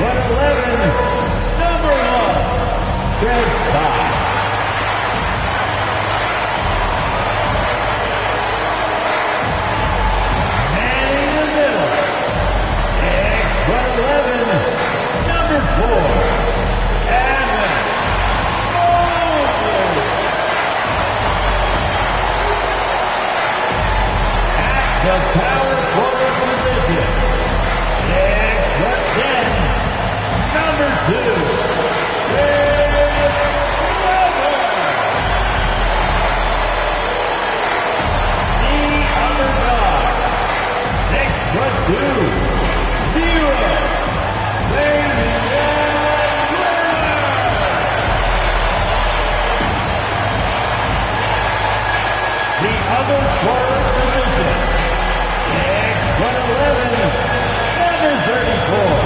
number 1, Chris Bosh. And in the middle, 6'11", number 4, the power forward position, 6'10", number 2, Chris the underdog, 6'2", 0, the other forward position, 6'11", number 34,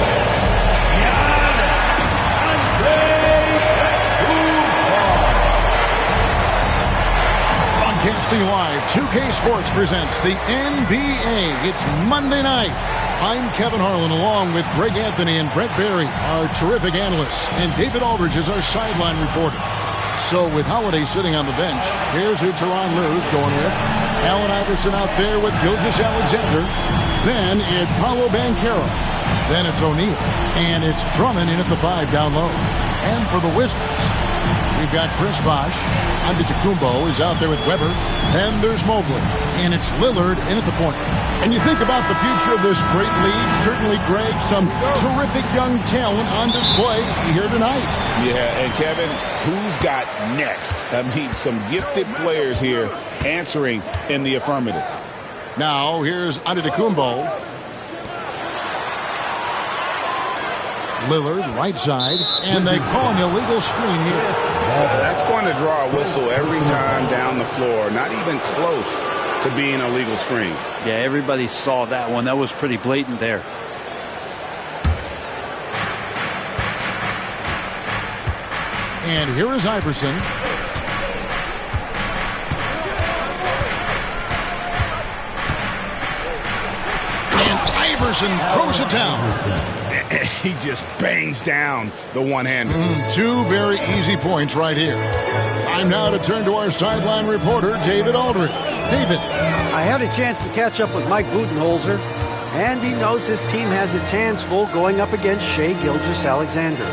Broadcasting live, 2K Sports presents the NBA. It's Monday night. I'm Kevin Harlan along with Greg Anthony and Brett Barry, our terrific analysts, and David Aldridge is our sideline reporter. So with Holiday sitting on the bench, here's who Tyronn Lue's going with. Allen Iverson out there with Gilgeous-Alexander. Then it's Paolo Banchero. Then it's O'Neal. And it's Drummond in at the 5 down low. And for the Wizards, we've got Chris Bosh. Antetokounmpo is out there with Weber. And there's Mobley. And it's Lillard in at the point. And you think about the future of this great league, certainly, Greg, some terrific young talent on display here tonight. Yeah, and Kevin, who's got next? I mean, some gifted players here answering in the affirmative. Now, here's Antetokounmpo. Lillard, right side, and they call an illegal screen here. That's going to draw a whistle every time down the floor. Not even close to being a legal screen. Yeah, everybody saw that one. That was pretty blatant there. And here is Iverson. And Iverson throws it down. He just bangs down the one-hander. Two very easy points right here. Time now to turn to our sideline reporter, David Aldridge. David. I had a chance to catch up with Mike Budenholzer, and he knows his team has its hands full going up against Shai Gilgeous-Alexander.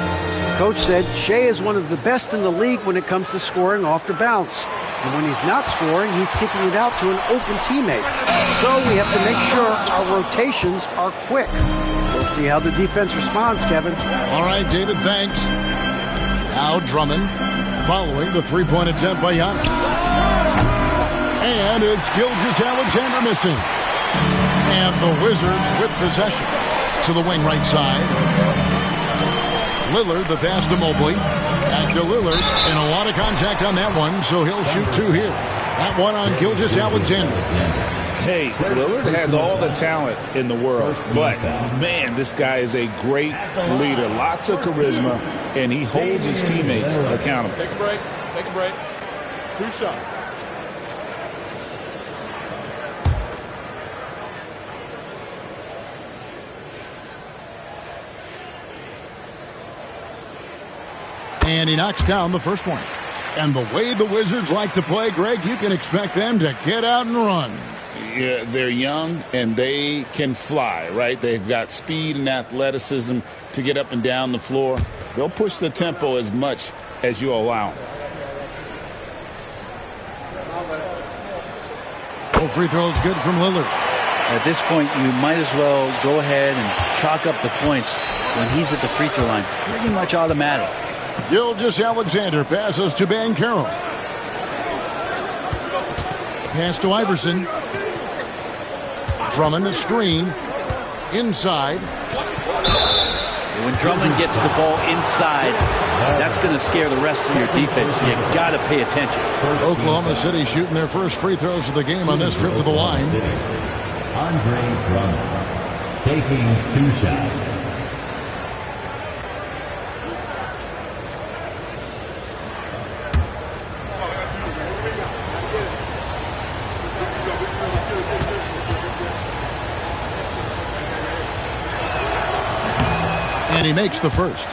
Coach said Shai is one of the best in the league when it comes to scoring off the bounce. And when he's not scoring, he's kicking it out to an open teammate. So we have to make sure our rotations are quick. We'll see how the defense responds, Kevin. All right, David, thanks. Now Drummond following the three-point attempt by Giannis. And it's Gilgeous-Alexander missing. And the Wizards with possession to the wing right side. Lillard, the pass to Mobley. Back to Lillard, and a lot of contact on that one, so he'll shoot two here. That one on Gilgeous-Alexander. Hey, Lillard has all the talent in the world, but, man, this guy is a great leader. Lots of charisma, and he holds his teammates accountable. Take a break. Take a break. 2 shots. And he knocks down the first one. And the way the Wizards like to play, Greg, you can expect them to get out and run. Yeah, they're young and they can fly, right? They've got speed and athleticism to get up and down the floor. They'll push the tempo as much as you allow them. Both free throws good from Lillard. At this point, you might as well go ahead and chalk up the points when he's at the free throw line. Pretty much automatic. Gilgeous-Alexander passes to Banchero. Pass to Iverson. Drummond a screen. Inside. When Drummond gets the ball inside, that's going to scare the rest of your defense. You got to pay attention. Oklahoma City shooting their first free throws of the game on this trip to the line. Andre Drummond taking 2 shots. And he makes the first.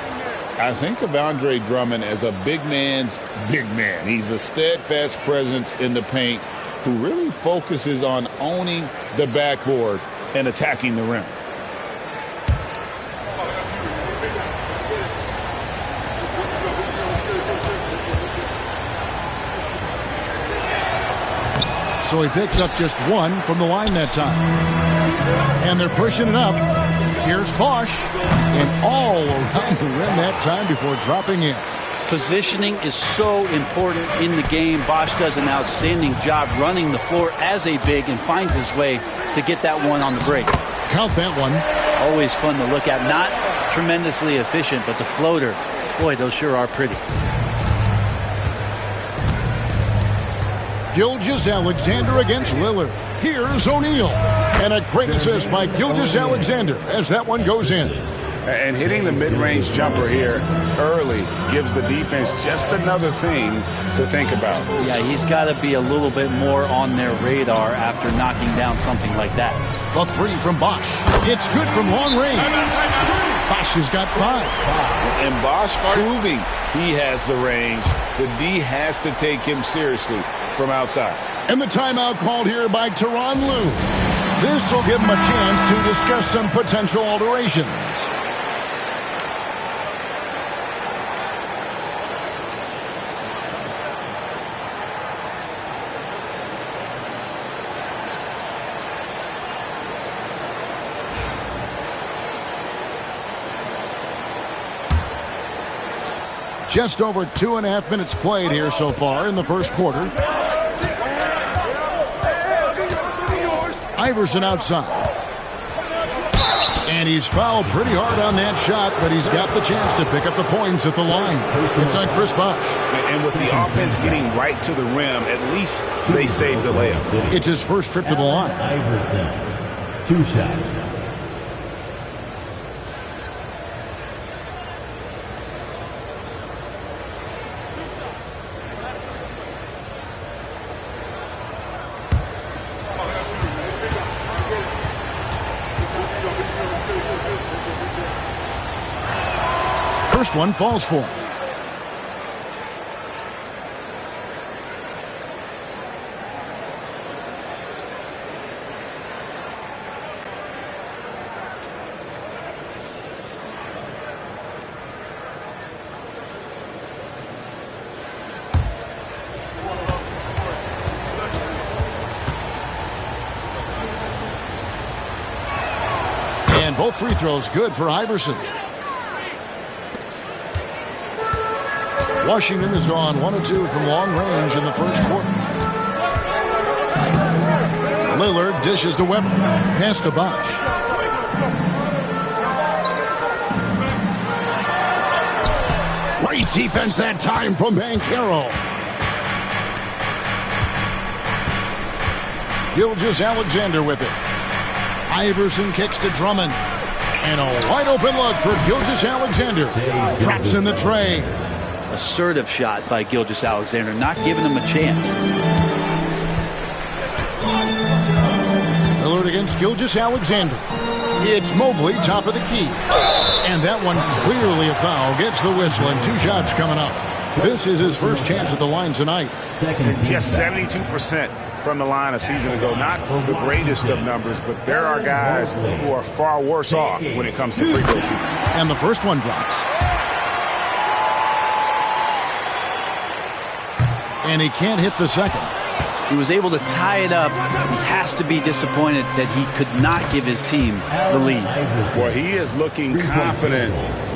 I think of Andre Drummond as a big man's big man. He's a steadfast presence in the paint who really focuses on owning the backboard and attacking the rim. So he picks up just one from the line that time. And they're pushing it up. Here's Bosch. And all around the rim that time before dropping in. Positioning is so important in the game. Bosch does an outstanding job running the floor as a big and finds his way to get that one on the break. Count that one. Always fun to look at. Not tremendously efficient, but the floater, boy, those sure are pretty. Gilgeous-Alexander against Lillard. Here's O'Neal. And a great assist by Gilgeous-Alexander as that one goes in. And hitting the mid-range jumper here early gives the defense just another thing to think about. Yeah, he's got to be a little bit more on their radar after knocking down something like that. The three from Bosch. It's good from long range. Bosch has got 5. And Bosch proving he has the range. The D has to take him seriously from outside. And the timeout called here by Tyronn Lue. This will give him a chance to discuss some potential alterations. Just over 2.5 minutes played here so far in the first quarter. Iverson outside. And he's fouled pretty hard on that shot, but he's got the chance to pick up the points at the line. It's on Chris Bosh. And with the offense getting right to the rim, at least they saved the layup. It's his first trip to the line. Iverson, 2 shots. First one falls for him. And both free throws good for Iverson. Washington has gone 1 of 2 from long range in the first quarter. Lillard dishes to Weber. Pass to Bosch. Great defense that time from Banchero. Gilgeous-Alexander with it. Iverson kicks to Drummond. And a wide open look for Gilgeous-Alexander. Drops in the tray. Assertive shot by Gilgeous-Alexander, not giving him a chance. Lillard against Gilgeous-Alexander. It's Mobley, top of the key. And that one clearly a foul. Gets the whistle and 2 shots coming up. This is his first chance at the line tonight. Just 72% from the line a season ago. Not the greatest of numbers, but there are guys who are far worse off when it comes to free throw shooting. And the first one drops. And he can't hit the second. He was able to tie it up. He has to be disappointed that he could not give his team the lead. Well, he is looking confident.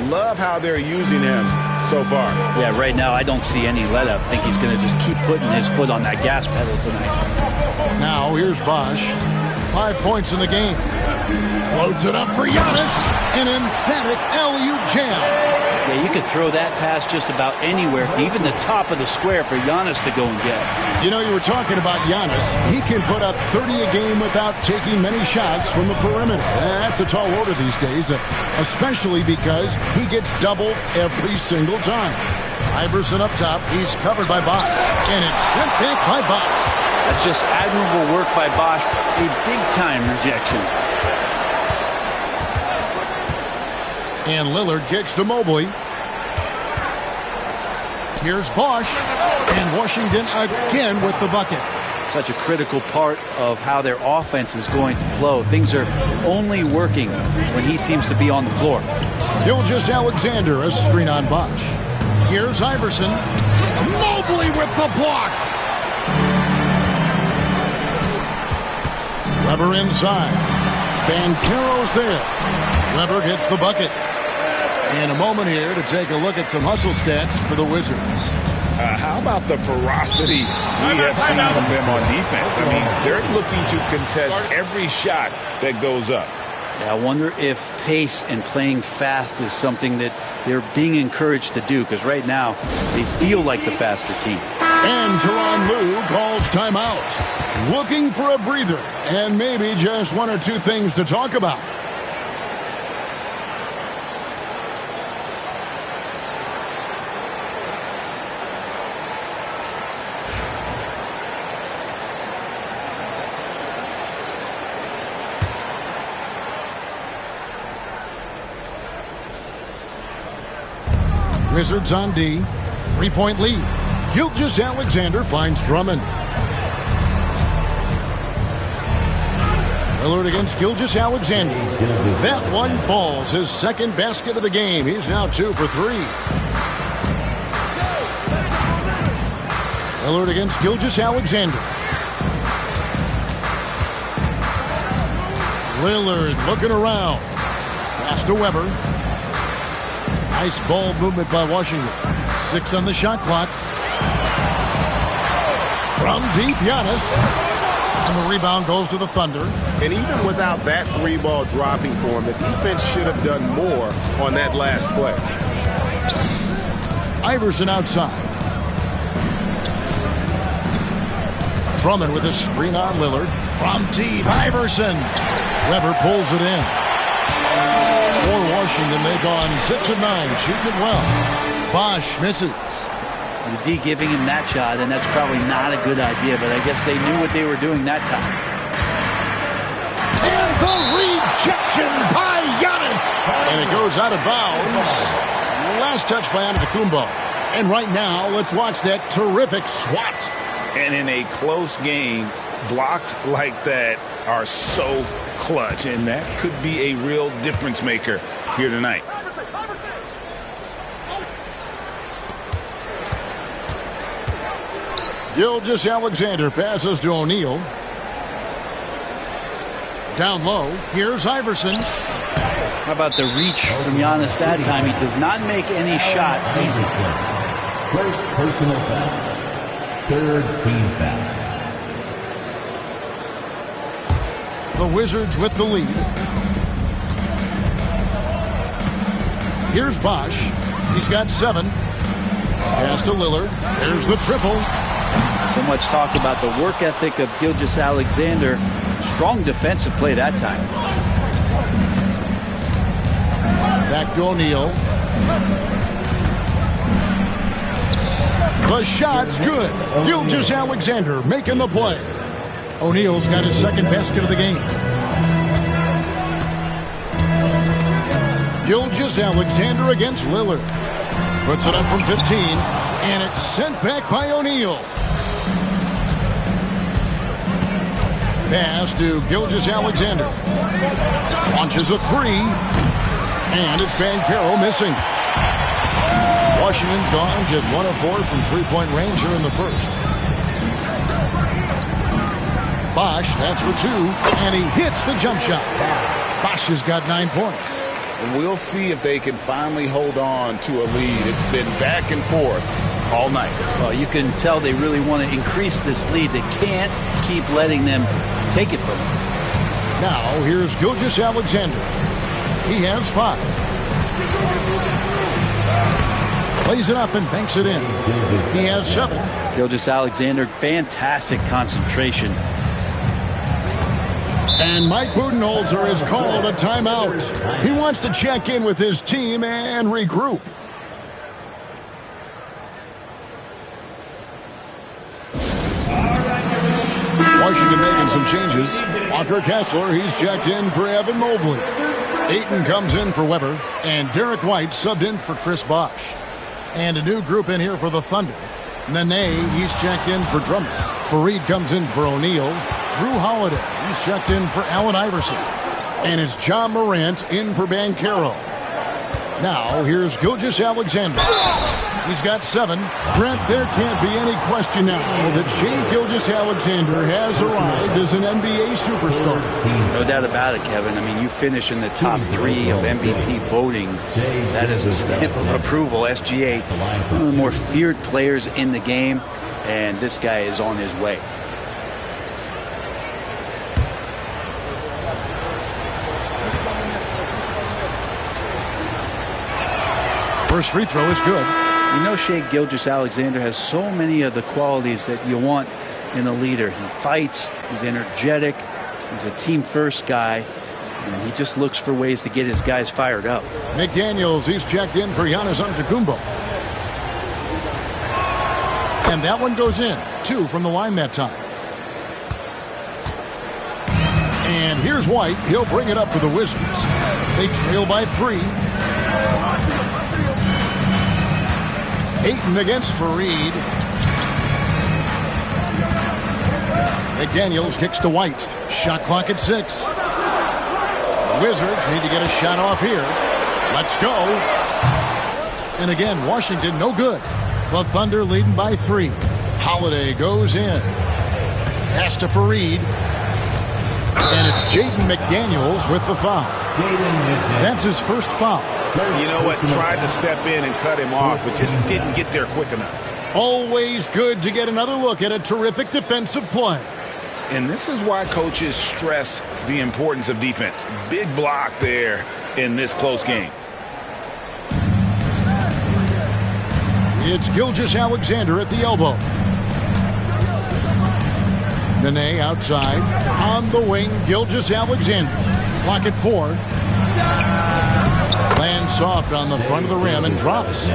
Love how they're using him so far. Yeah, right now I don't see any let up. I think he's going to just keep putting his foot on that gas pedal tonight. Now here's Bosch. 5 points in the game. Loads it up for Giannis. An emphatic alley-oop jam. Yeah, you could throw that pass just about anywhere, even the top of the square for Giannis to go and get. You know, you were talking about Giannis. He can put up 30 a game without taking many shots from the perimeter. That's a tall order these days, especially because he gets doubled every single time. Iverson up top. He's covered by Bosch. And it's sent back by Bosch. That's just admirable work by Bosch. A big-time rejection. And Lillard kicks to Mobley. Here's Bosch. And Washington again with the bucket. Such a critical part of how their offense is going to flow. Things are only working when he seems to be on the floor. Gilgeous-Alexander, a screen on Bosch. Here's Iverson. Mobley with the block. Weber inside. Banchero's there. Weber gets the bucket. And a moment here to take a look at some hustle stats for the Wizards. How about the ferocity we have seen from them on defense? I mean, they're looking to contest every shot that goes up. Yeah, I wonder if pace and playing fast is something that they're being encouraged to do, because right now they feel like the faster team. And Tyronn Lue calls timeout. Looking for a breather and maybe just one or two things to talk about. Wizards on D. 3-point lead. Gilgeous-Alexander finds Drummond. Lillard against Gilgeous-Alexander. That one falls. His second basket of the game. He's now 2 for 3. Lillard against Gilgeous-Alexander. Lillard looking around. Pass to Weber. Nice ball movement by Washington. 6 on the shot clock. From deep, Giannis. And the rebound goes to the Thunder. And even without that 3-ball dropping for him, the defense should have done more on that last play. Iverson outside. Drummond with a screen on Lillard. From deep, Iverson. Weber pulls it in. For Washington, they've gone 6 of 9, shooting it well. Bosch misses. The D giving him that shot, and that's probably not a good idea, but I guess they knew what they were doing that time. And the rejection by Giannis. And it goes out of bounds. Last touch by Antetokounmpo. And right now, let's watch that terrific swat. And in a close game, blocks like that are so clutch, and that could be a real difference maker here tonight. Gilgeous-Alexander passes to O'Neal. Down low, here's Iverson. How about the reach from Giannis that time? He does not make any shot easy. First personal foul. Third team foul. The Wizards with the lead. Here's Bosch. He's got 7. Pass to Lillard. There's the triple. So much talk about the work ethic of Gilgeous-Alexander. Strong defensive play that time. Back to O'Neal. The shot's good. Gilgeous-Alexander making the play. O'Neal's got his second basket of the game. Gilgeous-Alexander against Lillard. Puts it up from 15, and it's sent back by O'Neal. Pass to Gilgeous-Alexander. Launches a 3, and it's Banchero missing. Washington's gone just 1 of 4 from 3-point range here in the first. Bosch, that's for 2, and he hits the jump shot. Bosch has got 9 points. We'll see if they can finally hold on to a lead. It's been back and forth all night. Well, you can tell they really want to increase this lead. They can't keep letting them take it from them. Now, here's Gilgeous-Alexander. He has 5. Plays it up and banks it in. He has 7. Gilgeous-Alexander, fantastic concentration. And Mike Budenholzer has called a timeout. He wants to check in with his team and regroup. Washington making some changes. Walker Kessler, he's checked in for Evan Mobley. Ayton comes in for Weber, and Derek White subbed in for Chris Bosh. And a new group in here for the Thunder. Nenê, he's checked in for Drummond. Fareed comes in for O'Neal. Drew Holiday, he's checked in for Allen Iverson. And it's John Morant in for Banchero. Now, here's Gilgeous-Alexander. He's got 7. Brent, there can't be any question now that Shai Gilgeous-Alexander has arrived as an NBA superstar. No doubt about it, Kevin. I mean, you finish in the top 3 of MVP voting. That is a stamp of approval. SGA, one of the more feared players in the game, and this guy is on his way. First free throw is good. You know, Shai Gilgeous-Alexander has so many of the qualities that you want in a leader. He fights, he's energetic, he's a team-first guy, and he just looks for ways to get his guys fired up. McDaniels, he's checked in for Giannis Antetokounmpo. And that one goes in. 2 from the line that time. And here's White. He'll bring it up for the Wizards. They trail by 3. Ayton against Fareed. McDaniels kicks to White. Shot clock at 6. The Wizards need to get a shot off here. Let's go. And again, Washington no good. The Thunder leading by 3. Holiday goes in. Pass to Fareed. And it's Jaden McDaniels with the foul. That's his first foul. You know what? Tried to step in and cut him off, but just didn't get there quick enough. Always good to get another look at a terrific defensive play. And this is why coaches stress the importance of defense. Big block there in this close game. It's Gilgeous-Alexander at the elbow. Nenê outside. On the wing, Gilgeous-Alexander. Clock at 4. Lands soft on the front of the rim and drops.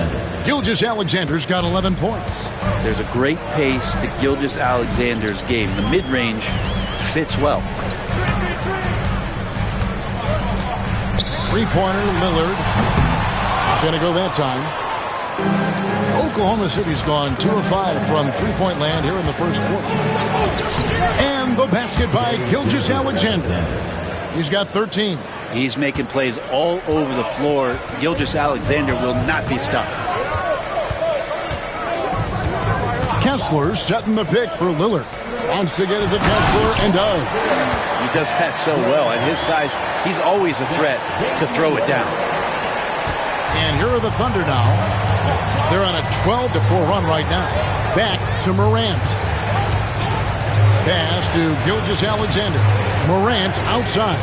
Gilgeous-Alexander's got 11 points. There's a great pace to Gilgeous-Alexander's game. The mid-range fits well. Three-pointer, Lillard. Gonna go that time. Oklahoma City's gone 2 of 5 from three-point land here in the first quarter. And the basket by Gilgeous-Alexander. He's got 13. He's making plays all over the floor. Gilgeous-Alexander will not be stopped. Kessler setting the pick for Lillard. Wants to get it to Kessler and does. He does that so well. At his size, he's always a threat to throw it down. And here are the Thunder now. They're on a 12-4 run right now. Back to Morant. Pass to Gilgeous-Alexander. Morant outside.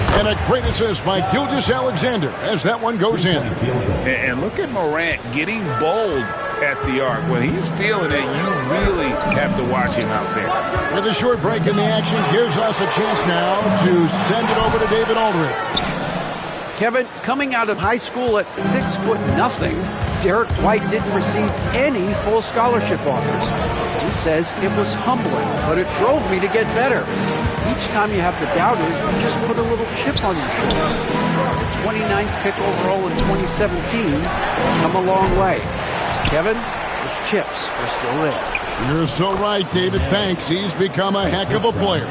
And a great assist by Gilgeous-Alexander as that one goes in. And look at Morant getting bold at the arc. When he's feeling it, you really have to watch him out there. With a short break in the action, gives us a chance now to send it over to David Aldridge. Kevin, coming out of high school at 6'0", Derek White didn't receive any full scholarship offers. He says it was humbling, but it drove me to get better. Each time you have the doubters, you just put a little chip on your shoulder. The 29th pick overall in 2017 has come a long way. Kevin, those chips are still there. You're so right, David. Thanks. He's become a heck of a player.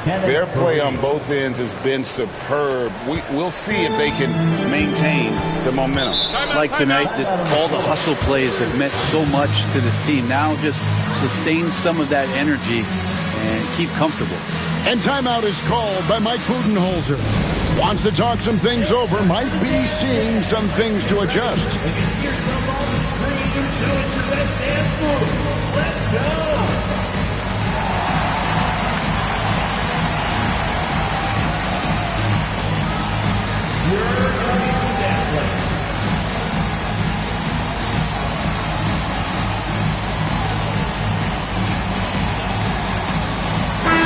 Their play on both ends has been superb. We'll see if they can maintain the momentum. Like tonight, that all the hustle plays have meant so much to this team. Now just sustain some of that energy and keep comfortable. And timeout is called by Mike Budenholzer. Wants to talk some things over, might be seeing some things to adjust. If you see yourself on the screen, show us your best dance move. Let's go! You're ready to dance like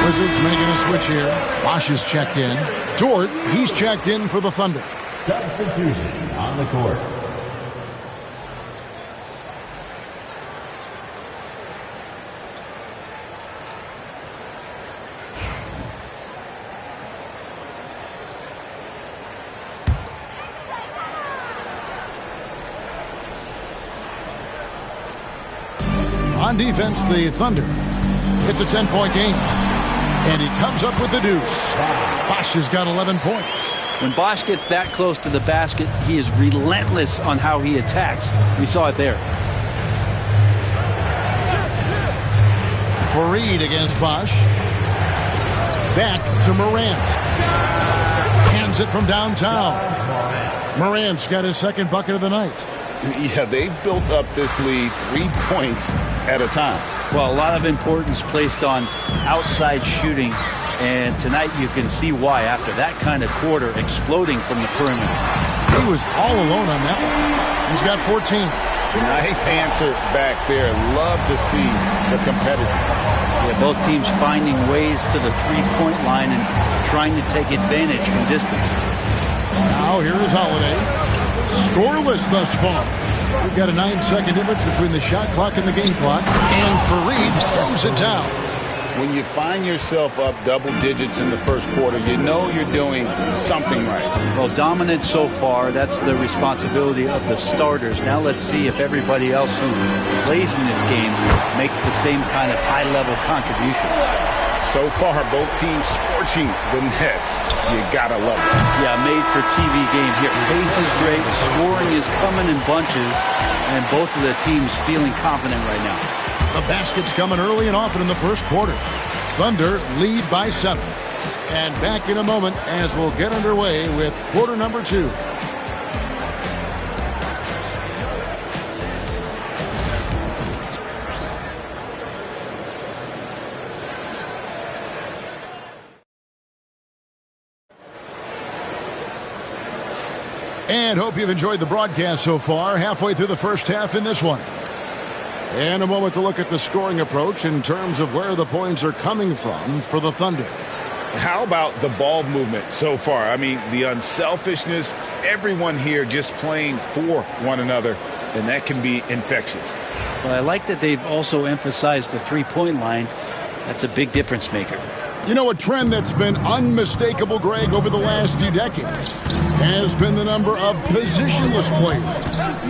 Wizards making a switch here. Bosh is checked in. Dort, he's checked in for the Thunder. substitution on the court. On defense, the Thunder. It's a 10-point game. And he comes up with the deuce. Bosch has got 11 points. When Bosch gets that close to the basket, he is relentless on how he attacks. We saw it there. Fareed against Bosch. Back to Morant. Hands it from downtown. Morant's got his second bucket of the night. Yeah, they built up this lead 3 points at a time. Well, a lot of importance placed on outside shooting, and tonight you can see why after that kind of quarter exploding from the perimeter. He was all alone on that one. He's got 14. Nice answer back there. Love to see the competitiveness. Yeah, both teams finding ways to the three-point line and trying to take advantage from distance. Now here is Holiday. Scoreless thus far. We've got a 9-second difference between the shot clock and the game clock. And Fareed throws it down. When you find yourself up double digits in the first quarter, you know you're doing something right. Well, dominant so far. That's the responsibility of the starters. Now let's see if everybody else who plays in this game makes the same kind of high-level contributions. So far, both teams scorching the Nets. You gotta love it. Yeah, made-for-TV game here. Pace is great. Scoring is coming in bunches. And both of the teams feeling confident right now. The basket's coming early and often in the first quarter. Thunder lead by 7. And back in a moment as we'll get underway with quarter number 2. And hope you've enjoyed the broadcast so far. Halfway through the first half in this one. And a moment to look at the scoring approach in terms of where the points are coming from for the Thunder. How about the ball movement so far? I mean, the unselfishness, everyone here just playing for one another, and that can be infectious. Well, I like that they've also emphasized the three-point line. That's a big difference maker. You know, a trend that's been unmistakable, Greg, over the last few decades has been the number of positionless players.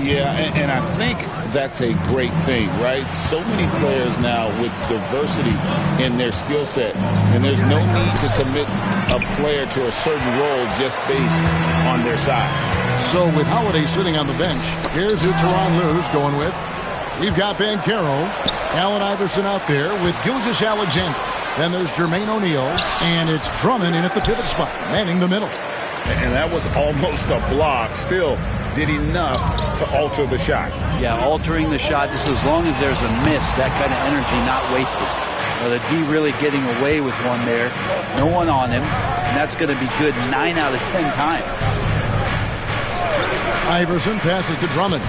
Yeah, and I think that's a great thing, right? So many players now with diversity in their skill set, and there's no need to commit a player to a certain role just based on their size. So with Holiday sitting on the bench, here's who Tyronn Lue's going with. We've got Banchero, Allen Iverson out there with Gilgeous-Alexander. Then there's Jermaine O'Neal, and it's Drummond in at the pivot spot, manning the middle. And that was almost a block. Still did enough to alter the shot. Yeah, altering the shot just as long as there's a miss, that kind of energy not wasted. Well, the D really getting away with one there. No one on him, and that's going to be good 9 out of 10 times. Iverson passes to Drummond.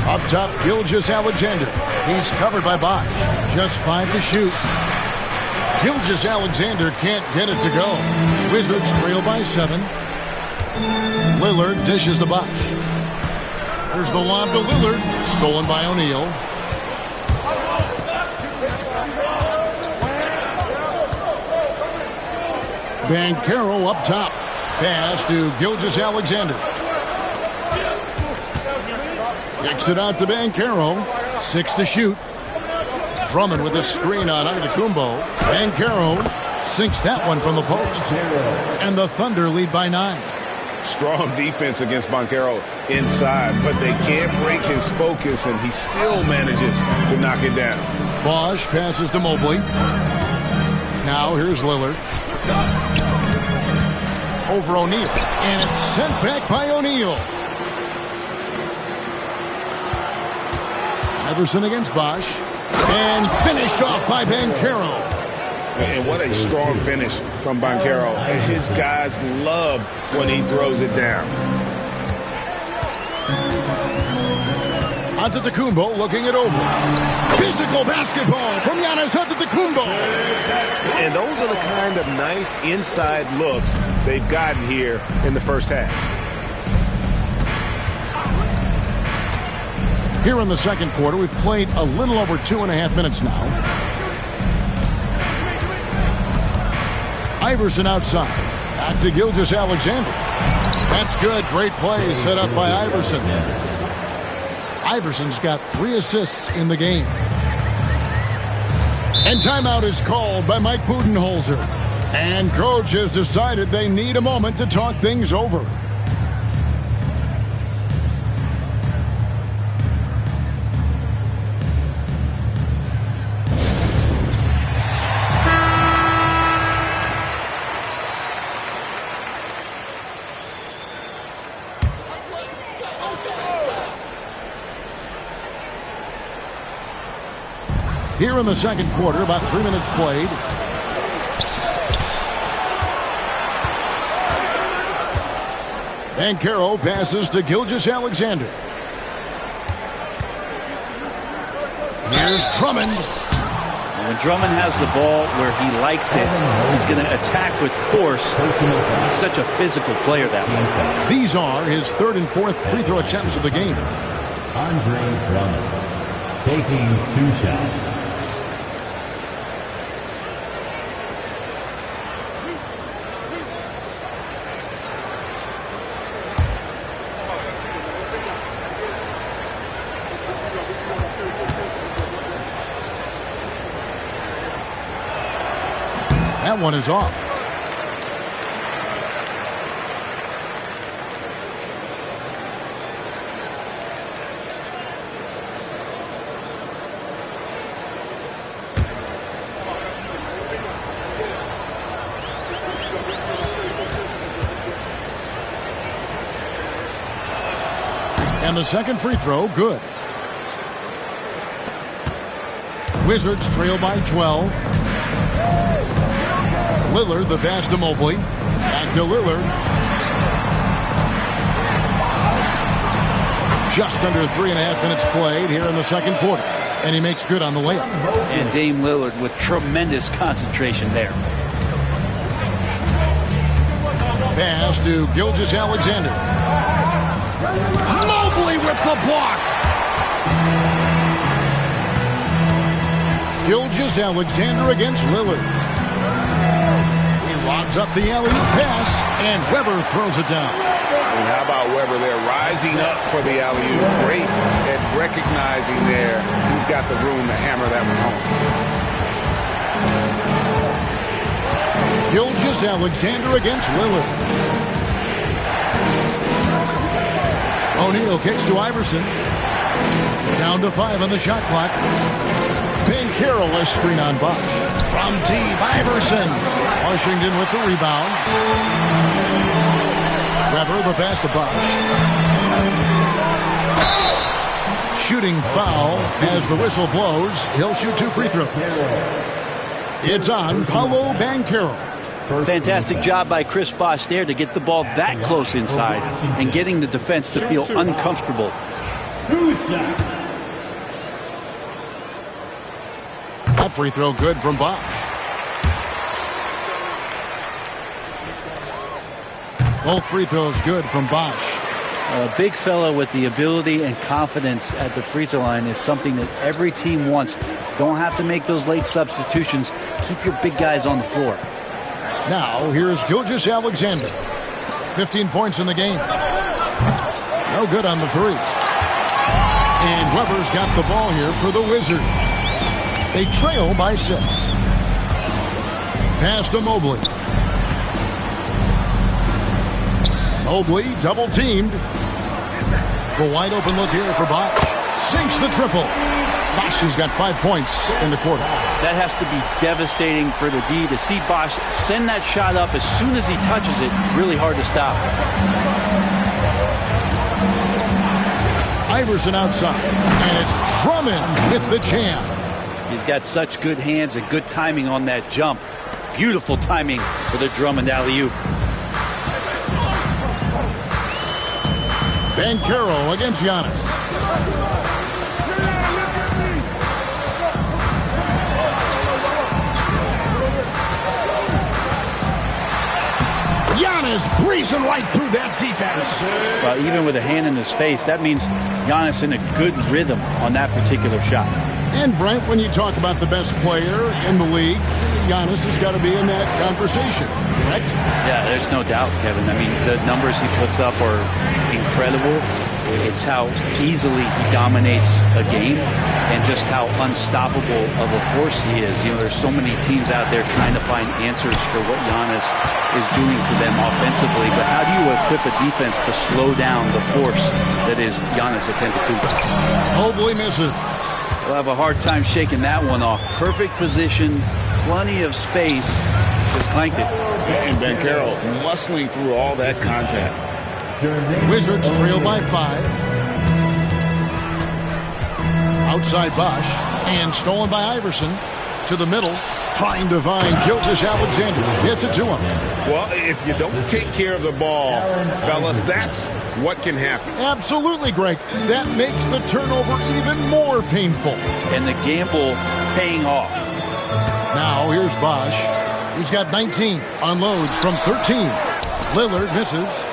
Up top, Gilgeous-Alexander. He's covered by Bosch. Just 5 to shoot. Gilgeous-Alexander can't get it to go. Wizards trail by 7. Lillard dishes to Bosch. There's the lob to Lillard. Stolen by O'Neal. Banchero up top. Pass to Gilgeous-Alexander. Kicks it out to Banchero. 6 to shoot. Drummond with a screen on Antetokounmpo. Banchero sinks that one from the post. And the Thunder lead by 9. Strong defense against Banchero inside, but they can't break his focus, and he still manages to knock it down. Bosch passes to Mobley. Now here's Lillard. Over O'Neal. And it's sent back by O'Neal. Iverson against Bosch. And finished off by Banchero. And what a strong finish from Banchero. And his guys love when he throws it down. Antetokounmpo looking it over. Physical basketball from Giannis Antetokounmpo. And those are the kind of nice inside looks they've gotten here in the first half. Here in the second quarter, we've played a little over 2.5 minutes now. Iverson outside. Back to Gilgeous-Alexander. That's good. Great play set up by Iverson. Iverson's got 3 assists in the game. And timeout is called by Mike Budenholzer. And coach has decided they need a moment to talk things over. Here in the second quarter, about 3 minutes played. Banchero passes to Gilgeous-Alexander. Here's Drummond. When Drummond has the ball where he likes it, he's going to attack with force. He's such a physical player that way. These are his 3rd and 4th free throw attempts of the game. Andre Drummond taking 2 shots. That one is off. And the second free throw, good. Wizards trail by 12. Lillard, the pass to Mobley. Back to Lillard. Just under 3.5 minutes played here in the second quarter. And he makes good on the layup. And Dame Lillard with tremendous concentration there. Pass to Gilgeous-Alexander. Mobley with the block. Gilgeous-Alexander against Lillard. Lobs up the alley-oop pass, and Weber throws it down. And how about Weber there rising up for the alley-oop? Great at recognizing there. He's got the room to hammer that one home. Gilgeous-Alexander against Lillard. O'Neal kicks to Iverson. Down to 5 on the shot clock. Banchero a screen on Bosch. From deep, Iverson. Washington with the rebound. Weber the pass to Bosch. Shooting foul as the whistle blows. He'll shoot 2 free throws. It's on Paolo Banchero. Fantastic job by Chris Bosh there to get the ball that close inside and getting the defense to feel uncomfortable. That free throw good from Bosch. Both free throws good from Bosch. A big fella with the ability and confidence at the free throw line is something that every team wants. Don't have to make those late substitutions. Keep your big guys on the floor. Now, here's Gilgeous-Alexander. 15 points in the game. No good on the 3. And Weber's got the ball here for the Wizards. They trail by 6. Pass to Mobley. Mobley double-teamed. The wide open look here for Bosch. Sinks the triple. Bosch has got 5 points in the quarter. That has to be devastating for the D to see Bosch send that shot up as soon as he touches it. Really hard to stop. Iverson outside. And it's Drummond with the jam. He's got such good hands and good timing on that jump. Beautiful timing for the Drummond alley-oop. Banchero against Giannis. Giannis breezing right through that defense. Well, even with a hand in his face, that means Giannis in a good rhythm on that particular shot. And Brent, when you talk about the best player in the league, Giannis has got to be in that conversation, correct? Yeah, there's no doubt, Kevin. I mean, the numbers he puts up are incredible. It's how easily he dominates a game and just how unstoppable of a force he is. You know, there's so many teams out there trying to find answers for what Giannis is doing to them offensively, but how do you equip a defense to slow down the force that is Giannis Antetokounmpo? Mobley misses. We'll have a hard time shaking that one off. Perfect position, plenty of space, just clanked it. And Banchero muscling through all that contact. Wizards trail by 5. Outside Bosch, and stolen by Iverson. To the middle, trying to find Gilgeous-Alexander. Gets it to him. Well, if you don't take care of the ball, fellas, that's what can happen. Absolutely, Greg. That makes the turnover even more painful. And the gamble paying off. Now here's Bosch. He's got 19. Unloads from 13. Lillard misses.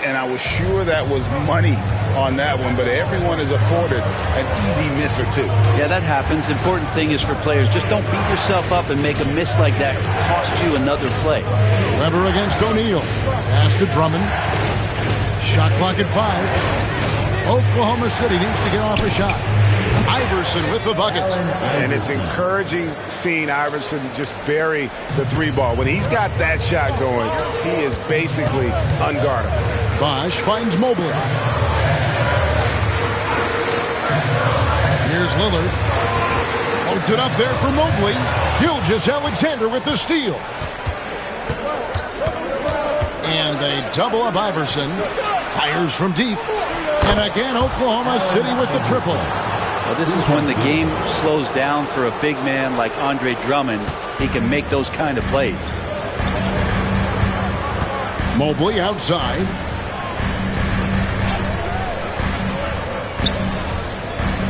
And I was sure that was money on that one, but everyone is afforded an easy miss or two. Yeah, that happens. Important thing is for players, just don't beat yourself up and make a miss like that cost you another play. Weber against O'Neal. Pass to Drummond. Shot clock at 5. Oklahoma City needs to get off a shot. Iverson with the bucket. And it's encouraging seeing Iverson just bury the 3 ball. When he's got that shot going, he is basically unguardable. Bosch finds Mobley. Here's Lillard. Loads it up there for Mobley. Gilgeous-Alexander with the steal. And they double up Iverson. Fires from deep. And again, Oklahoma City with the triple. Well, this is when the game slows down for a big man like Andre Drummond. He can make those kind of plays. Mobley outside.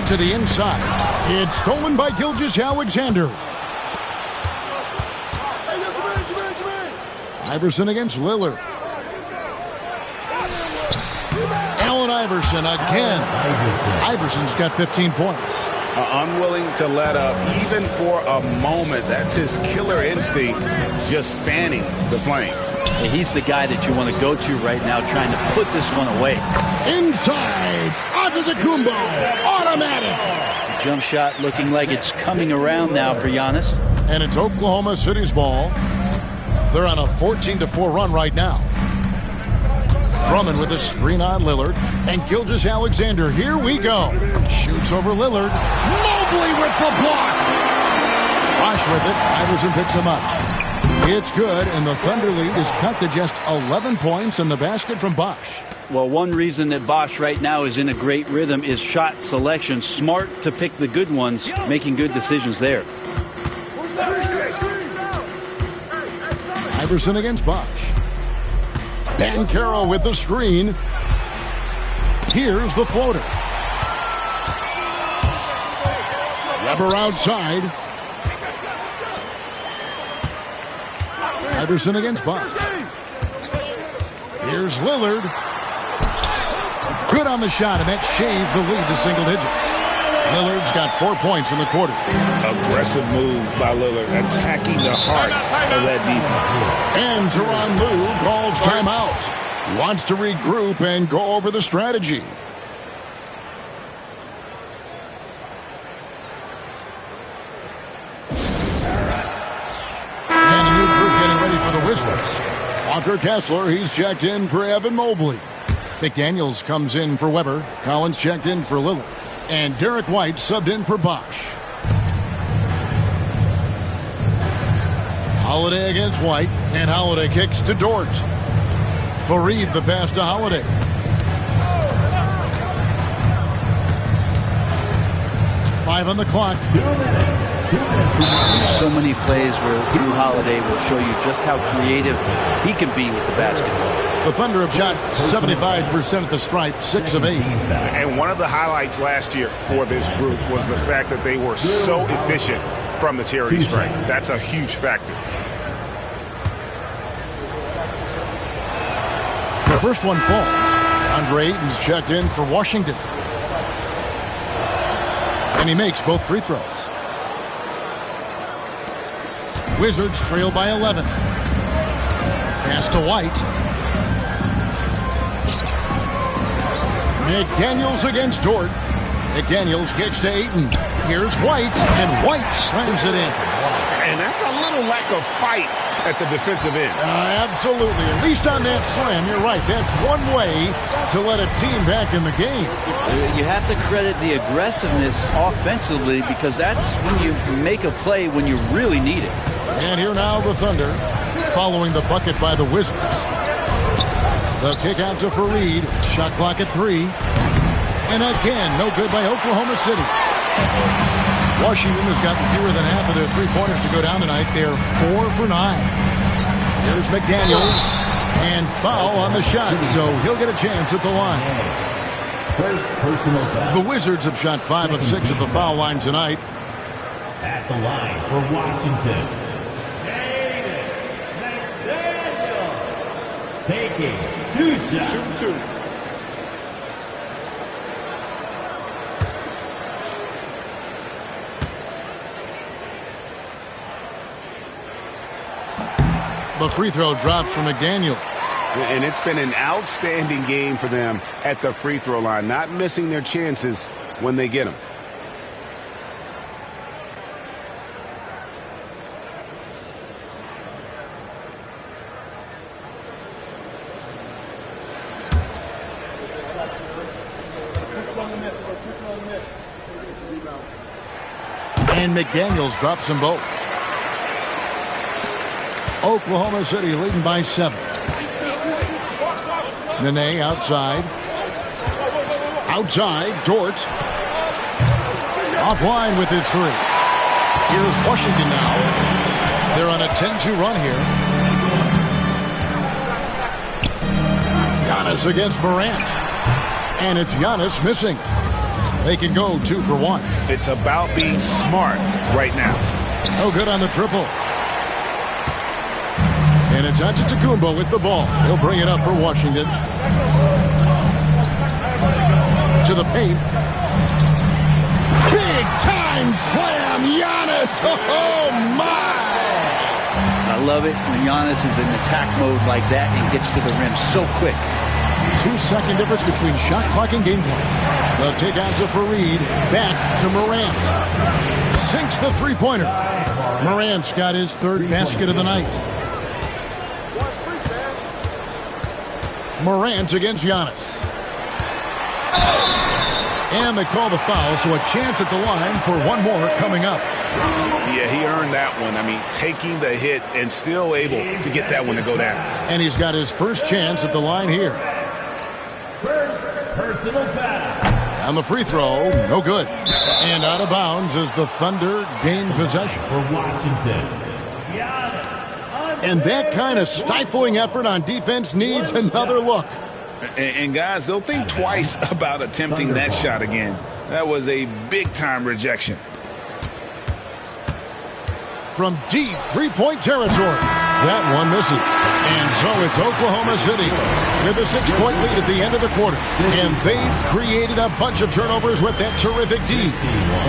To the inside. It's stolen by Gilgeous-Alexander. Iverson against Lillard. Allen Iverson again. Iverson's got 15 points. Unwilling to let up even for a moment. That's his killer instinct, just fanning the flame. Hey, he's the guy that you want to go to right now trying to put this one away. Inside. Antetokounmpo. Automatic. Jump shot looking like it's coming around now for Giannis. And it's Oklahoma City's ball. They're on a 14-4 run right now. Drummond with a screen on Lillard. And Gilgeous-Alexander. Here we go. Shoots over Lillard. Mobley with the block. Bosch with it. Iverson picks him up. It's good, and the Thunder lead is cut to just 11 points in the basket from Bosch. Well, one reason that Bosch right now is in a great rhythm is shot selection. Smart to pick the good ones, making good decisions there. Iverson against Bosch. Banchero with the screen. Here's the floater. Weber outside. Iverson against Bosch. Here's Lillard. Good on the shot, and that shaves the lead to single digits. Lillard's got 4 points in the quarter. Aggressive move by Lillard, attacking the heart of that defense. And Tyronn Lue calls timeout. He wants to regroup and go over the strategy. And a new group getting ready for the Wizards. Walker Kessler, he's checked in for Evan Mobley. McDaniels comes in for Weber. Collins checked in for Lillard. And Derek White subbed in for Bosch. Holiday against White. And Holiday kicks to Dort. Fareed the pass to Holiday. Five on the clock. So many plays where Drew Holiday will show you just how creative he can be with the basketball. The Thunder have shot 75% at the stripe, 6 of 8. And one of the highlights last year for this group was the fact that they were so efficient from the charity stripe. That's a huge factor. The first one falls. Andre Ayton's checked in for Washington. And he makes both free throws. Wizards trail by 11. Pass to White. McDaniels against Dort. McDaniels kicks to Ayton. Here's White, and White slams it in. And that's a little lack of fight at the defensive end. Absolutely. At least on that slam, you're right. That's one way to let a team back in the game. You have to credit the aggressiveness offensively because that's when you make a play when you really need it. And here now the Thunder following the bucket by the Wizards. The kick out to Fareed. Shot clock at 3. And again, no good by Oklahoma City. Washington has gotten fewer than half of their three-pointers to go down tonight. They're 4 for 9. Here's McDaniels. And foul on the shot, so he'll get a chance at the line. First personal foul. The Wizards have shot 5 of 6 at the foul line tonight. At the line for Washington, McDaniels taking 2 shots. Shooting 2. The free throw drops from McDaniels. And it's been an outstanding game for them at the free throw line, not missing their chances when they get them. And McDaniels drops them both. Oklahoma City leading by 7. Nenê outside. Outside, Dort. Offline with his 3. Here's Washington now. They're on a 10-2 run here. Giannis against Morant. And it's Giannis missing. They can go 2 for 1. It's about being smart right now. No good on the triple. And it's Antetokounmpo with the ball. He'll bring it up for Washington. To the paint. Big time slam, Giannis. Oh, my. I love it when Giannis is in attack mode like that and gets to the rim so quick. 2-second difference between shot clock and game clock. The kick out to Fareed. Back to Morant. Sinks the three-pointer. Morant's got his 3rd basket of the night. Morant against Giannis. And they call the foul, so a chance at the line for one more coming up. Yeah, he earned that one. I mean, taking the hit and still able to get that one to go down. And he's got his first chance at the line here. First personal foul. On the free throw, no good. And out of bounds as the Thunder gain possession. For Washington, And that kind of stifling effort on defense needs another look. And guys, they'll think twice about attempting that shot again. That was a big-time rejection. From deep three-point territory, that one misses. And so it's Oklahoma City with a 6-point lead at the end of the quarter. And they've created a bunch of turnovers with that terrific D.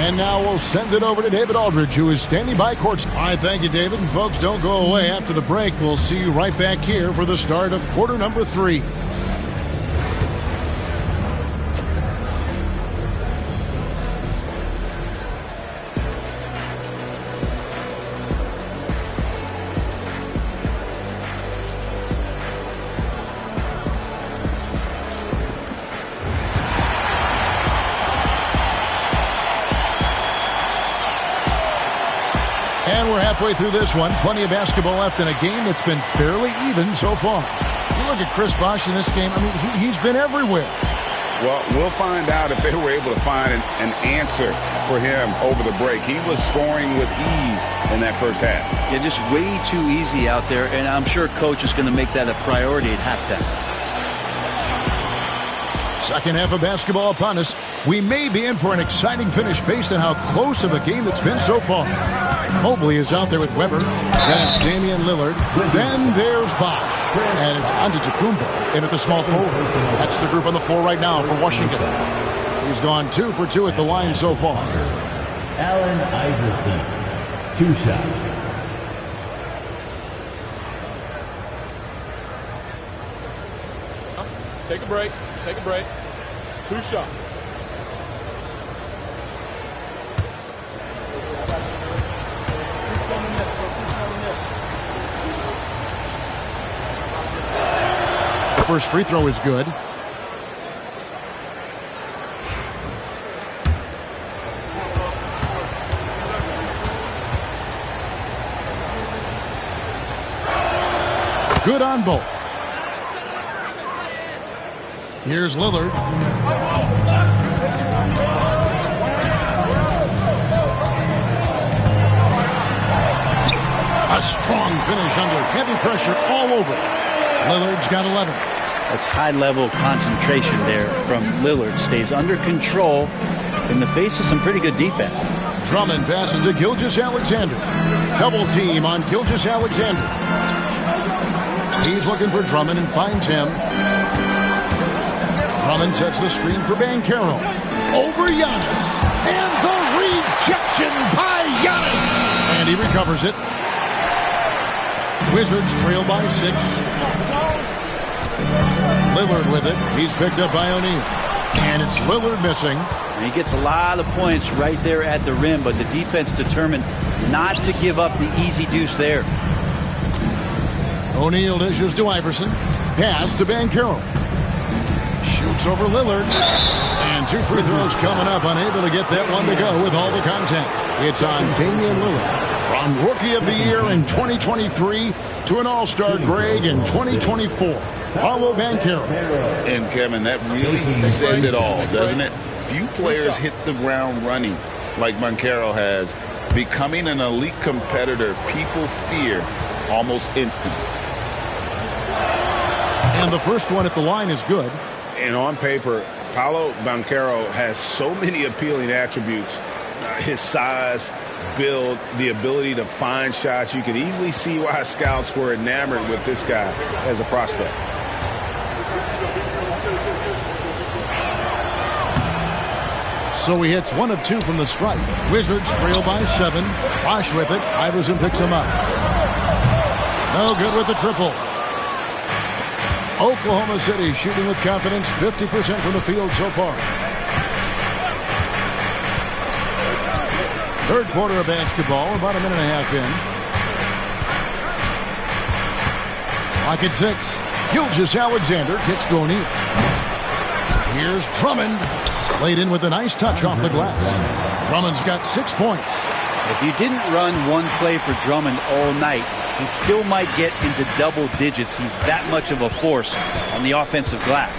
And now we'll send it over to David Aldridge, who is standing by court. All right, thank you, David. And folks, don't go away. After the break, we'll see you right back here for the start of quarter number 3. And we're halfway through this one. Plenty of basketball left in a game that's been fairly even so far. You look at Chris Bosh in this game, I mean, he's been everywhere. Well, we'll find out if they were able to find an answer for him over the break. He was scoring with ease in that first half. Yeah, just way too easy out there, and I'm sure Coach is going to make that a priority at halftime. Second half of basketball upon us. We may be in for an exciting finish based on how close of a game it's been so far. Mobley is out there with Weber. Then it's Damian Lillard. Then there's Bosh. And it's Antetokounmpo in at the small forward. That's the group on the floor right now for Washington. He's gone 2 for 2 at the line so far. Allen Iverson, 2 shots. Take a break. Take a break. 2 shots. The first free throw is good. Good on both. Here's Lillard. A strong finish under heavy pressure all over. Lillard's got 11. That's high-level concentration there from Lillard. Stays under control in the face of some pretty good defense. Drummond passes to Gilgeous-Alexander. Double team on Gilgeous-Alexander. He's looking for Drummond and finds him. Drummond sets the screen for Banchero. Over Giannis. And the rejection by Giannis. And he recovers it. Wizards trail by 6. Lillard with it. He's picked up by O'Neal. And it's Lillard missing. And he gets a lot of points right there at the rim, but the defense determined not to give up the easy deuce there. O'Neal dishes to Iverson. Pass to Banchero. Shoots over Lillard. And 2 free throws coming up. Unable to get that one to go with all the contact. It's on Damian Lillard. From Rookie of the Year in 2023 to an All-Star Greg in 2024. Paolo Banchero. And Kevin, that really says it all, doesn't it? Few players hit the ground running like Banchero has. Becoming an elite competitor, people fear almost instantly. And the first one at the line is good. And on paper, Paolo Banchero has so many appealing attributes. His size, build, the ability to find shots. You can easily see why scouts were enamored with this guy as a prospect. So he hits 1 of 2 from the stripe. Wizards trail by 7. Bosh with it. Iverson picks him up. No good with the triple. Oklahoma City shooting with confidence, 50% from the field so far. Third quarter of basketball, about a minute and a half in. Clock at 6. Gilgeous-Alexander kicks to O'Neal. Here's Drummond. Played in with a nice touch off the glass. Drummond's got 6 points. If you didn't run one play for Drummond all night, he still might get into double digits. He's that much of a force on the offensive glass.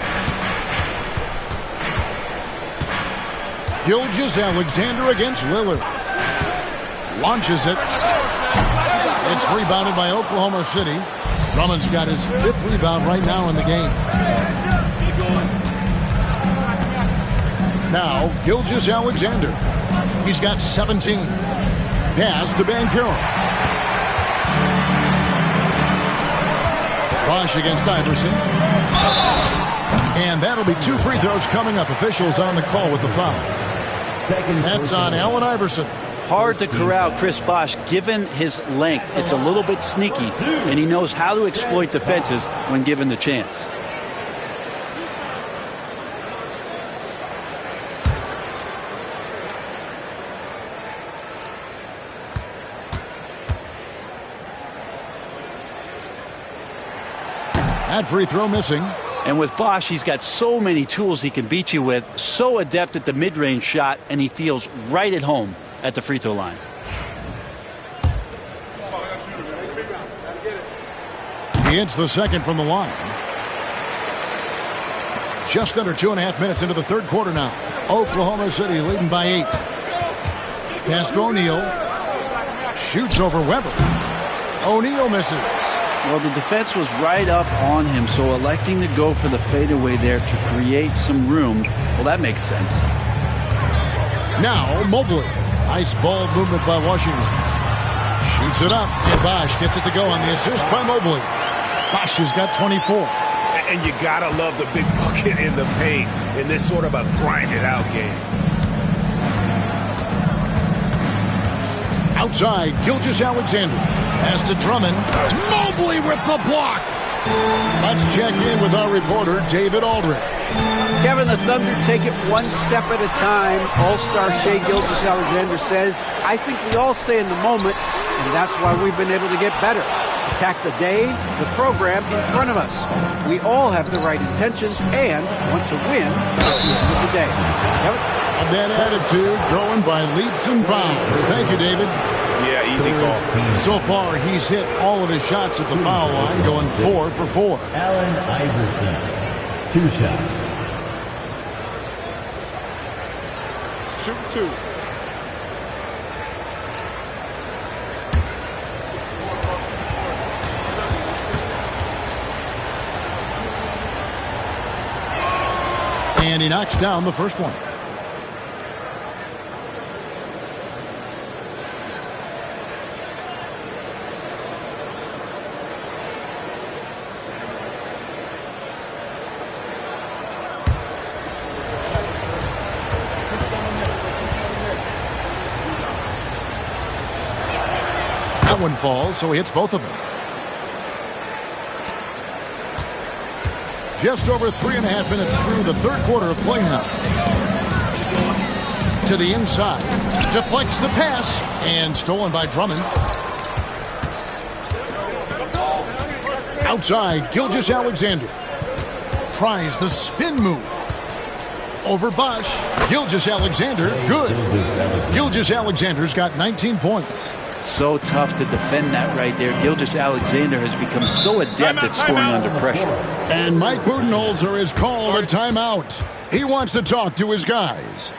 Gilgeous-Alexander against Lillard. Launches it. It's rebounded by Oklahoma City. Drummond's got his 5th rebound right now in the game. Now, Gilgeous-Alexander. He's got 17. Pass to Banchero. Bosh against Iverson. And that'll be 2 free throws coming up. Officials on the call with the foul. That's on Allen Iverson. Hard to corral Chris Bosh given his length. It's a little bit sneaky, and he knows how to exploit defenses when given the chance. That free throw missing. And with Bosh, he's got so many tools he can beat you with, so adept at the mid-range shot, and he feels right at home at the free throw line. He hits the second from the line. Just under 2.5 minutes into the third quarter now. Oklahoma City leading by 8. Pass to O'Neal. Shoots over Weber. O'Neal misses. Well, the defense was right up on him, so electing to go for the fadeaway there to create some room, well, that makes sense. Now, Mobley. Nice ball movement by Washington. Shoots it up, and Bosh gets it to go on the assist by Mobley. Bosh has got 24. And you gotta love the big bucket in the paint in this sort of a grinded-out game. Outside, Gilgeous-Alexander. Pass to Drummond. Mobley with the block. Let's check in with our reporter, David Aldridge. Kevin, the Thunder take it one step at a time. All-star Shai Gilgeous-Alexander says, I think we all stay in the moment, and that's why we've been able to get better. Attack the day, the program in front of us. We all have the right intentions and want to win at the end of the day. Kevin? That attitude growing by leaps and bounds. Thank you, David. Yeah, easy call. So far, he's hit all of his shots at the foul line, going 4 for 4. Allen Iverson, 2 shots. Shoot 2. And he knocks down the first one. That one falls, so he hits both of them. Just over 3.5 minutes through the third quarter of play now. To the inside. Deflects the pass. And stolen by Drummond. Outside, Gilgeous-Alexander. Tries the spin move. Over Bosch. Gilgeous-Alexander, good. Gilgeous-Alexander's got 19 points. So tough to defend that right there. Gilgeous-Alexander has become so adept at scoring under pressure. And Mike Budenholzer has called a timeout. He wants to talk to his guys.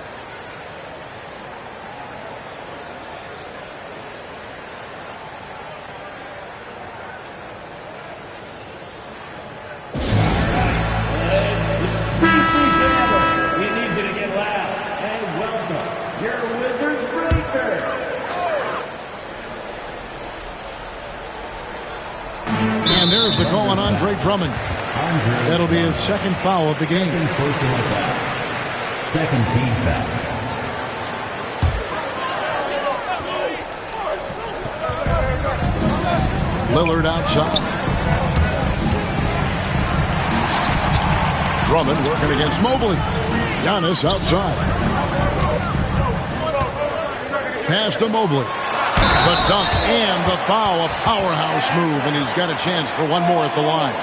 We need you to get loud and welcome your Wizards Breaker. And there's the call on Andre Drummond. That'll be his second foul of the game. Second team foul. Lillard outside. Drummond working against Mobley. Giannis outside. Pass to Mobley. The dunk and the foul, a powerhouse move, and he's got a chance for one more at the line.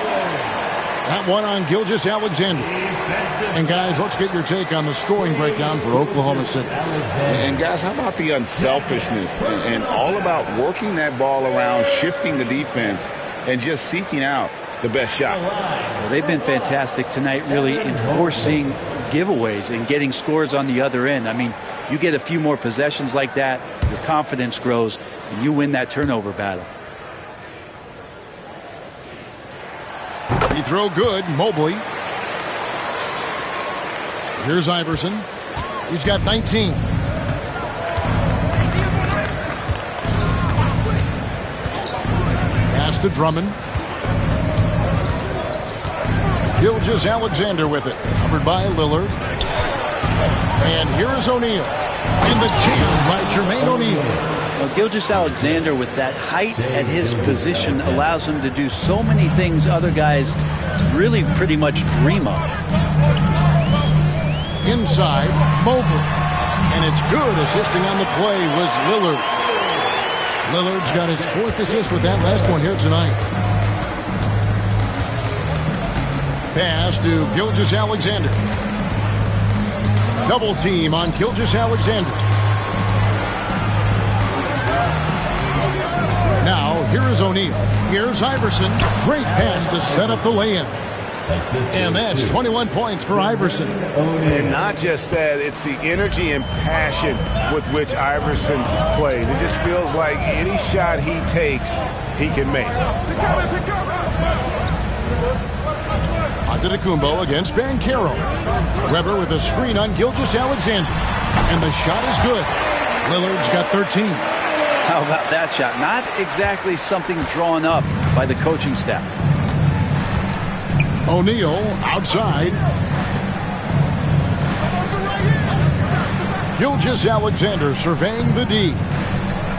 That one on Gilgeous-Alexander. And guys, let's get your take on the scoring breakdown for Oklahoma City. And guys, how about the unselfishness and all about working that ball around, shifting the defense, and just seeking out the best shot? Well, they've been fantastic tonight, really enforcing giveaways and getting scores on the other end. I mean, you get a few more possessions like that, your confidence grows, and you win that turnover battle. Free throw good, Mobley. Here's Iverson. He's got 19. Pass to Drummond. Gilgeous-Alexander with it. Covered by Lillard. And here is O'Neal. In the jam by Jermaine O'Neal. Well, Gilgeous-Alexander with that height at his position allows him to do so many things other guys really pretty much dream of. Inside, Mobley. And it's good. Assisting on the play was Lillard. Lillard's got his 4th assist with that last one here tonight. Pass to Gilgeous-Alexander. Double team on Gilgeous-Alexander. Now, here is O'Neal. Here's Iverson. Great pass to set up the lay-in. And that's 21 points for Iverson. And not just that, it's the energy and passion with which Iverson plays. It just feels like any shot he takes, he can make. Antetokounmpo against Banchero. Weber with a screen on Gilgeous-Alexander. And the shot is good. Lillard's got 13. How about that shot? Not exactly something drawn up by the coaching staff. O'Neal outside. Gilgeous-Alexander surveying the D.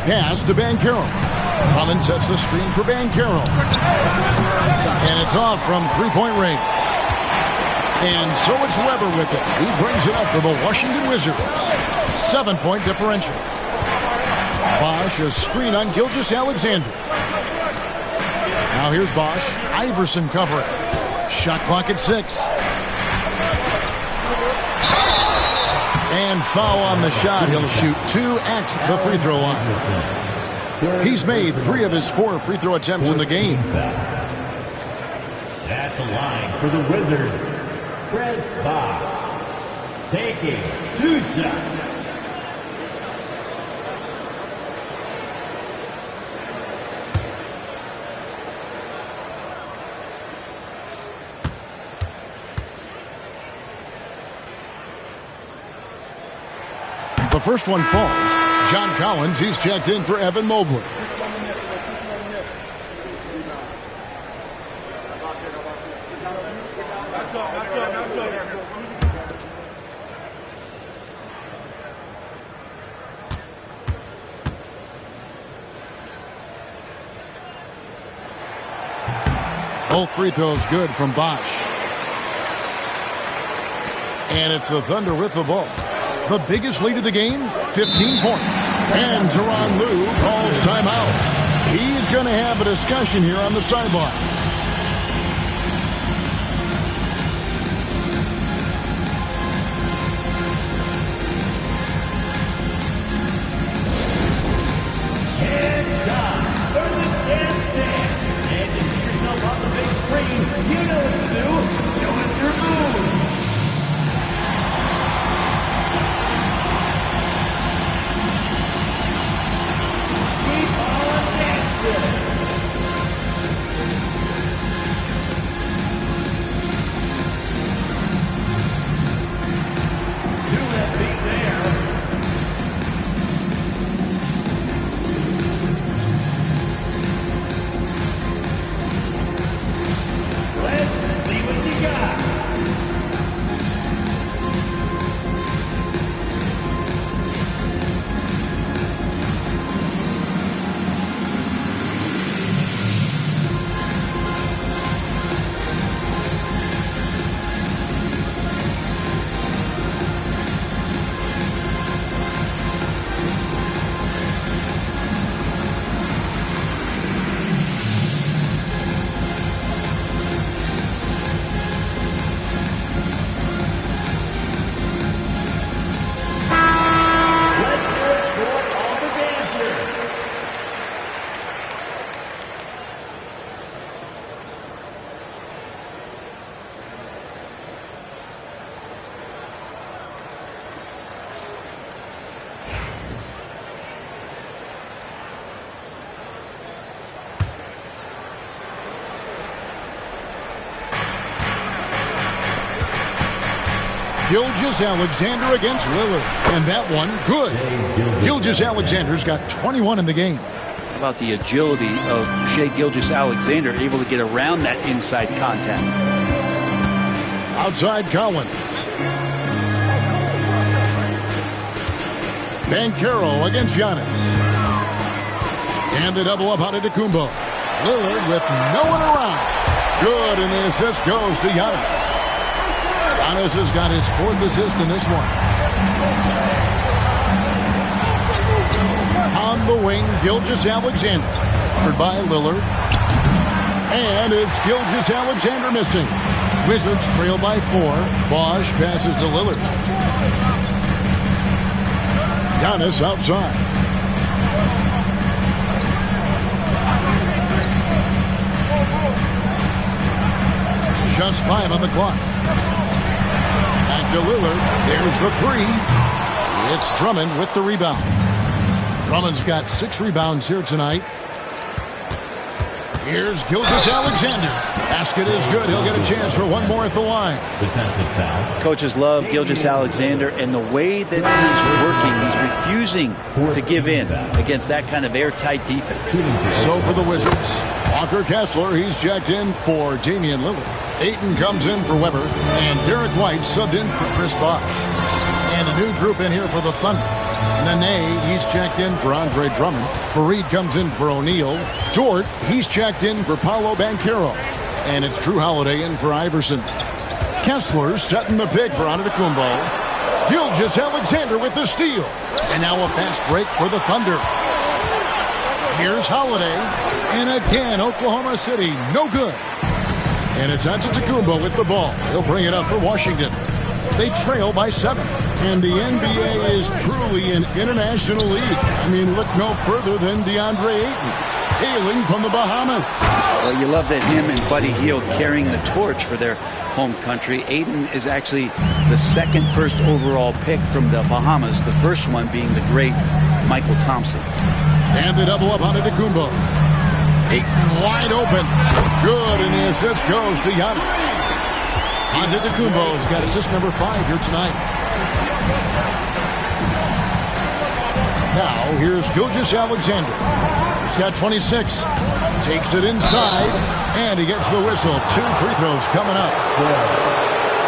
Pass to Banchero. Drummond sets the screen for Banchero. And it's off from three-point range. And so it's Weber with it. He brings it up for the Washington Wizards. 7-point differential. Bosch, a screen on Gilgeous-Alexander. Now here's Bosch. Iverson covering. Shot clock at 6. And foul on the shot. He'll shoot 2 at the free throw line. He's made 3 of his 4 free throw attempts in the game. At the line for the Wizards, Chris Bosh, taking 2 shots. The first one falls. John Collins, he's checked in for Evan Mobley. Both free throws good from Bosch. And it's the Thunder with the ball. The biggest lead of the game, 15 points. And Tyronn Lue calls timeout. He's going to have a discussion here on the sideline. Hands up for the dance stand. And you see yourself on the big screen. You know what to do. Show us your moves. Gilgeous-Alexander against Lillard. And that one, good. Gilgeous-Alexander's got 21 in the game. How about the agility of Shai Gilgeous-Alexander, able to get around that inside contact? Outside Collins. Banchero against Giannis. And the double up on Antetokounmpo. Lillard with no one around. Good, and the assist goes to Giannis. Giannis has got his 4th assist in this one. On the wing, Gilgeous-Alexander. Covered by Lillard. And it's Gilgeous-Alexander missing. Wizards trail by 4. Bosch passes to Lillard. Giannis outside. Just 5 on the clock. Back to Lillard. There's the 3. It's Drummond with the rebound. Drummond's got 6 rebounds here tonight. Here's Gilgeous-Alexander. Basket is good. He'll get a chance for one more at the line. Defensive foul. Coaches love Gilgeous-Alexander, and the way that he's working, he's refusing to give in against that kind of airtight defense. So for the Wizards, Walker Kessler, he's checked in for Damian Lillard. Ayton comes in for Weber, and Derek White subbed in for Chris Bosh. And a new group in here for the Thunder. Nenê, he's checked in for Andre Drummond. Fareed comes in for O'Neal. Dort, he's checked in for Paolo Banchero. And it's Drew Holiday in for Iverson. Kessler setting the pick for Antetokounmpo. Gilgeous-Alexander with the steal. And now a fast break for the Thunder. Here's Holiday. And again, Oklahoma City, no good. And it's Antetokounmpo with the ball. He'll bring it up for Washington. They trail by 7. And the NBA is truly an international league. I mean, look no further than DeAndre Ayton, hailing from the Bahamas. Well, you love that him and Buddy Hield carrying the torch for their home country. Ayton is actually the second first overall pick from the Bahamas, the first one being the great Michael Thompson. And the double up on Antetokounmpo. Ayton wide open. Good, and the assist goes to Giannis. Antetokounmpo's got assist number 5 here tonight. Now, here's Gilgeous-Alexander. He's got 26. Takes it inside, and he gets the whistle. 2 free throws coming up.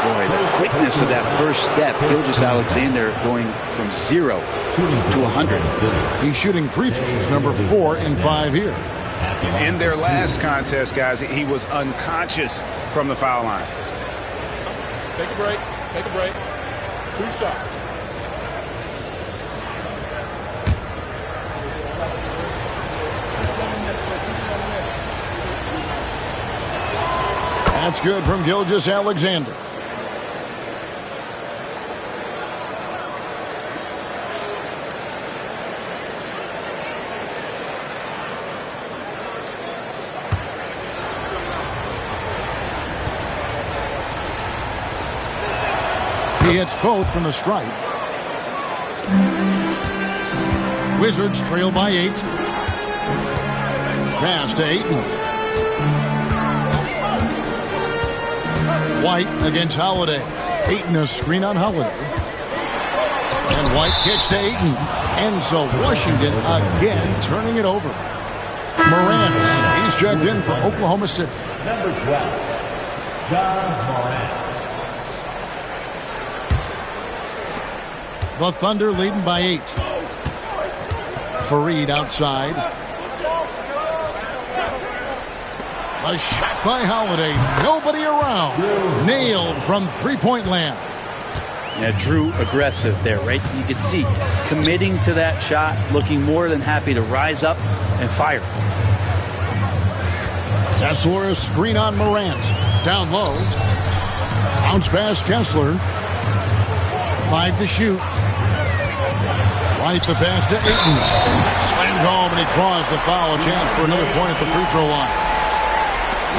Boy, the quickness of that first step. Gilgeous-Alexander going from 0 to 100. He's shooting free throws, number 4 and 5 here. In their last contest, guys, he was unconscious from the foul line. Take a break. Take a break. 2 shots. That's good from Gilgeous-Alexander. He hits both from the stripe. Wizards trail by 8. Pass to Ayton. White against Holiday. Ayton a screen on Holiday. And White kicks to Ayton. And so Washington again turning it over. Morant, he's checked in for Oklahoma City. Number 12, John Morant. The Thunder leading by 8. Fareed outside. A shot by Holiday. Nobody around. Nailed from three-point land. Yeah, Drew aggressive there, right? You could see committing to that shot, looking more than happy to rise up and fire. Kessler, a screen on Morant. Down low. Bounce pass Kessler. 5 to shoot. Right the pass to Ayton. Slammed home, and he draws the foul. A chance for another point at the free throw line.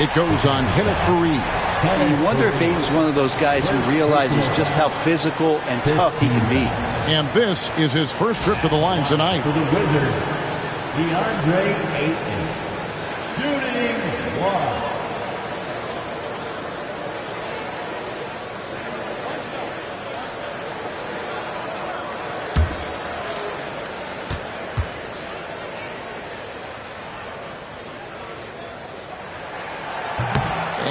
It goes on Kenneth Fareed. You wonder if Ayton's one of those guys who realizes just how physical and tough he can be. And this is his first trip to the line tonight. For the Wizards, DeAndre Ayton. Shooting 1.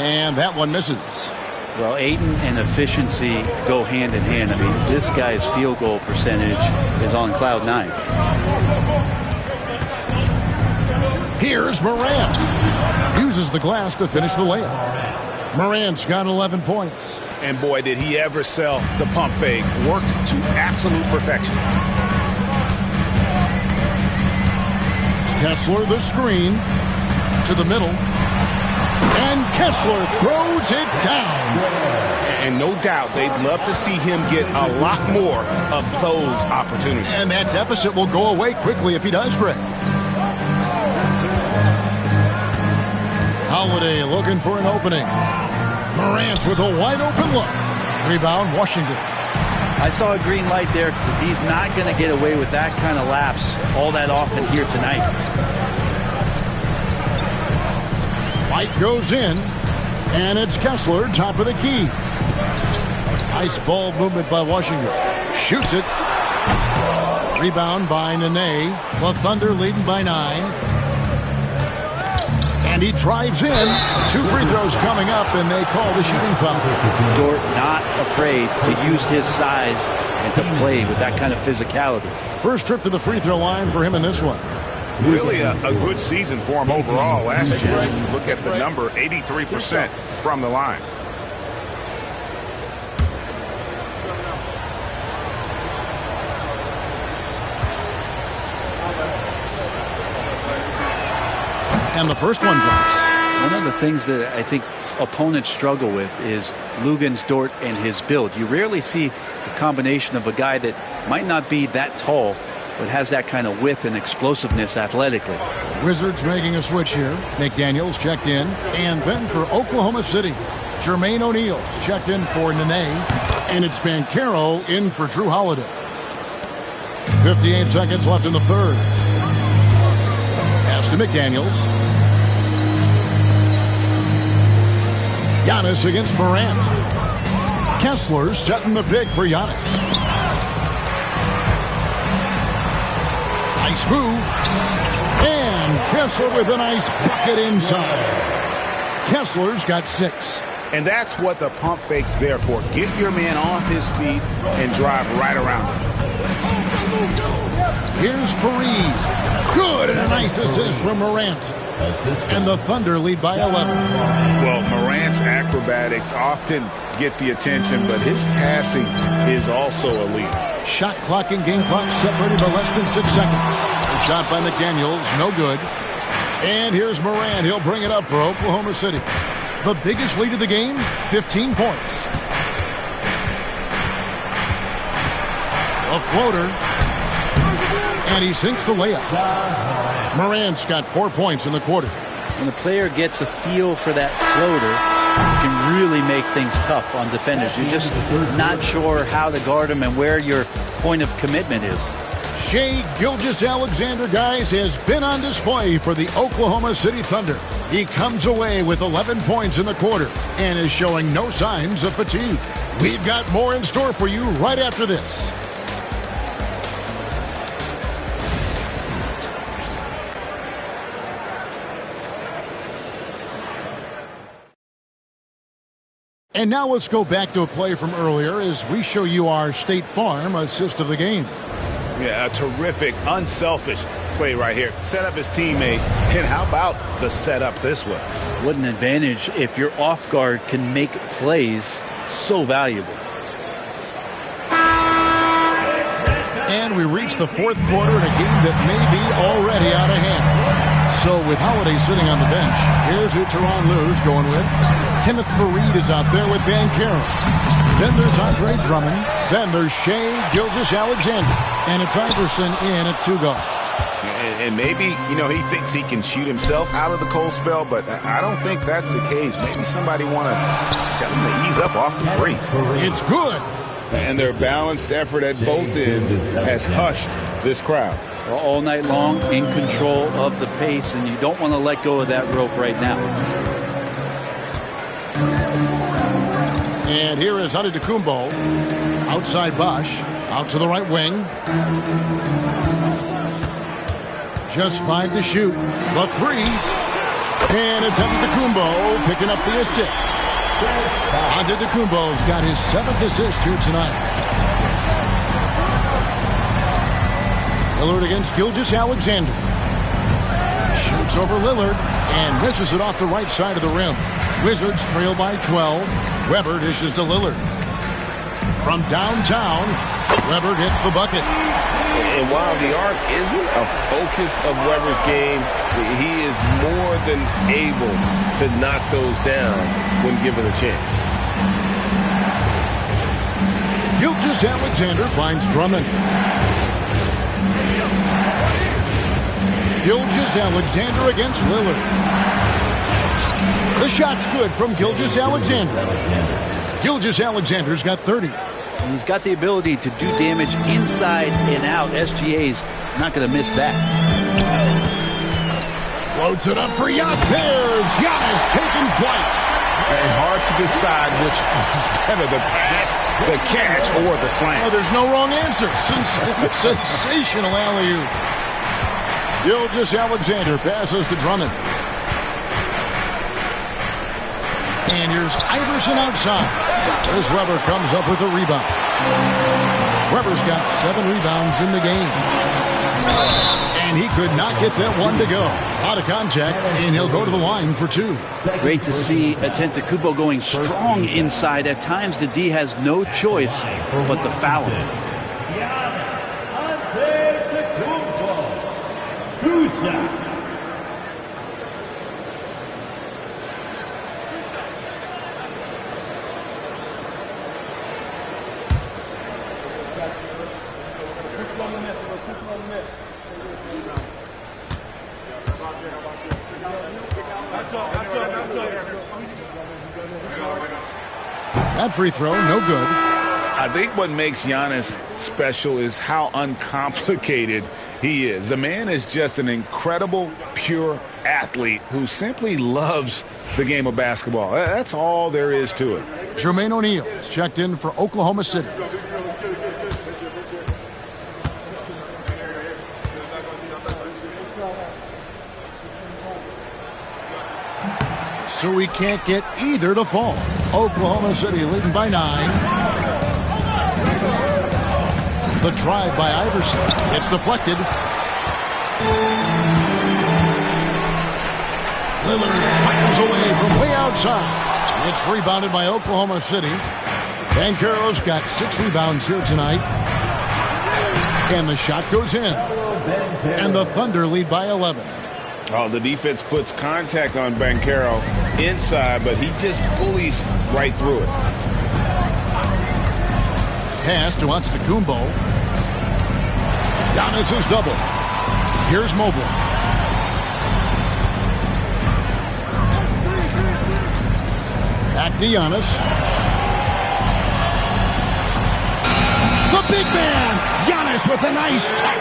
And that one misses. Well, Ayton and efficiency go hand in hand. I mean, this guy's field goal percentage is on cloud 9. Here's Morant. Uses the glass to finish the layup. Morant's got 11 points. And boy, did he ever sell the pump fake. Worked to absolute perfection. Kessler the screen to the middle. And Kessler throws it down. And no doubt they'd love to see him get a lot more of those opportunities. And that deficit will go away quickly if he does, Greg. Holiday looking for an opening. Morant with a wide open look. Rebound, Washington. I saw a green light there. He's not going to get away with that kind of lapse all that often here tonight. White goes in, and it's Kessler, top of the key. Nice ball movement by Washington. Shoots it. Rebound by Nenê. The Thunder leading by 9. And he drives in. 2 free throws coming up, and they call the shooting foul. Dort not afraid to use his size and to play with that kind of physicality. First trip to the free throw line for him in this one. Really a good season for him overall last year. You look at the number, 83% from the line. And the first one drops. One of the things that I think opponents struggle with is Lugansdort and his build. You rarely see a combination of a guy that might not be that tall, but has that kind of width and explosiveness athletically. Wizards making a switch here. McDaniels checked in. And then for Oklahoma City, Jermaine O'Neal's checked in for Nenê. And it's Banchero in for Drew Holiday. 58 seconds left in the third. Pass to McDaniels. Giannis against Morant. Kessler setting the pick for Giannis. Nice move. And Kessler with a nice bucket inside. Kessler's got 6. And that's what the pump fake's there for. Get your man off his feet and drive right around him. Here's Fareed. Good, and a nice assist from Morant. And the Thunder lead by 11. Well, Morant's acrobatics often get the attention, but his passing is also elite. Shot clock and game clock separated by less than 6 seconds. A shot by McDaniels, no good. And here's Morant. He'll bring it up for Oklahoma City. The biggest lead of the game, 15 points. A floater. And he sinks the layup. Morant's got 4 points in the quarter. When a player gets a feel for that floater, it can really make things tough on defenders. You're just not sure how to guard them and where your point of commitment is. Shai Gilgeous-Alexander, guys, has been on display for the Oklahoma City Thunder. He comes away with 11 points in the quarter and is showing no signs of fatigue. We've got more in store for you right after this. And now let's go back to a play from earlier as we show you our State Farm assist of the game. Yeah, a terrific, unselfish play right here. Set up his teammate, and how about the setup this was? What an advantage if your off guard can make plays so valuable. And we reach the fourth quarter in a game that may be already out of hand. So with Holiday sitting on the bench, here's who Teron Lue's going with. Kenneth Fareed is out there with Banchero. Then there's Andre Drummond. Then there's Shai Gilgeous-Alexander. And it's Iverson in at 2 guard. And maybe, he thinks he can shoot himself out of the cold spell, but I don't think that's the case. Maybe somebody want to tell him to ease up off the threes. It's good. And their balanced effort at both ends has hushed this crowd. All night long, in control of the pace, and you don't want to let go of that rope right now. And here is Antetokounmpo. Outside Bosch. Out to the right wing. Just 5 to shoot. The 3. And it's Antetokounmpo picking up the assist. Antetokounmpo's got his 7th assist here tonight. Lillard against Gilgeous-Alexander. Shoots over Lillard and misses it off the right side of the rim. Wizards trail by 12. Webber dishes to Lillard. From downtown, Webber hits the bucket. And while the arc isn't a focus of Webber's game, he is more than able to knock those down when given a chance. Gilgeous-Alexander finds Drummond. Gilgeous-Alexander against Lillard. The shot's good from Gilgeous-Alexander. Gilgeous-Alexander's got 30. He's got the ability to do damage inside and out. SGA's not going to miss that. Floats it up for Giannis. There's Giannis taking flight. And hard to decide which was better, the pass, the catch, or the slam. Oh, there's no wrong answer. Sensational alley-oop. Gilgeous-Alexander passes to Drummond. And here's Iverson outside. As Webber comes up with a rebound. Webber's got 7 rebounds in the game. And he could not get that one to go. Out of contact, and he'll go to the line for 2. Great to see Antetokounmpo going strong inside. At times, the D has no choice but to foul him. That free throw, no good. I think what makes Giannis special is how uncomplicated he is. The man is just an incredible, pure athlete who simply loves the game of basketball. That's all there is to it. Jermaine O'Neal is checked in for Oklahoma City. So we can't get either to fall. Oklahoma City leading by 9. The drive by Iverson. It's deflected. Lillard fires away from way outside. It's rebounded by Oklahoma City. Banchero's got 6 rebounds here tonight. And the shot goes in. And the Thunder lead by 11. Oh, the defense puts contact on Banchero inside, but he just bullies right through it. Pass to Antetokounmpo. Giannis is double. Here's Mobley. Back to Giannis. The big man, Giannis with a nice touch.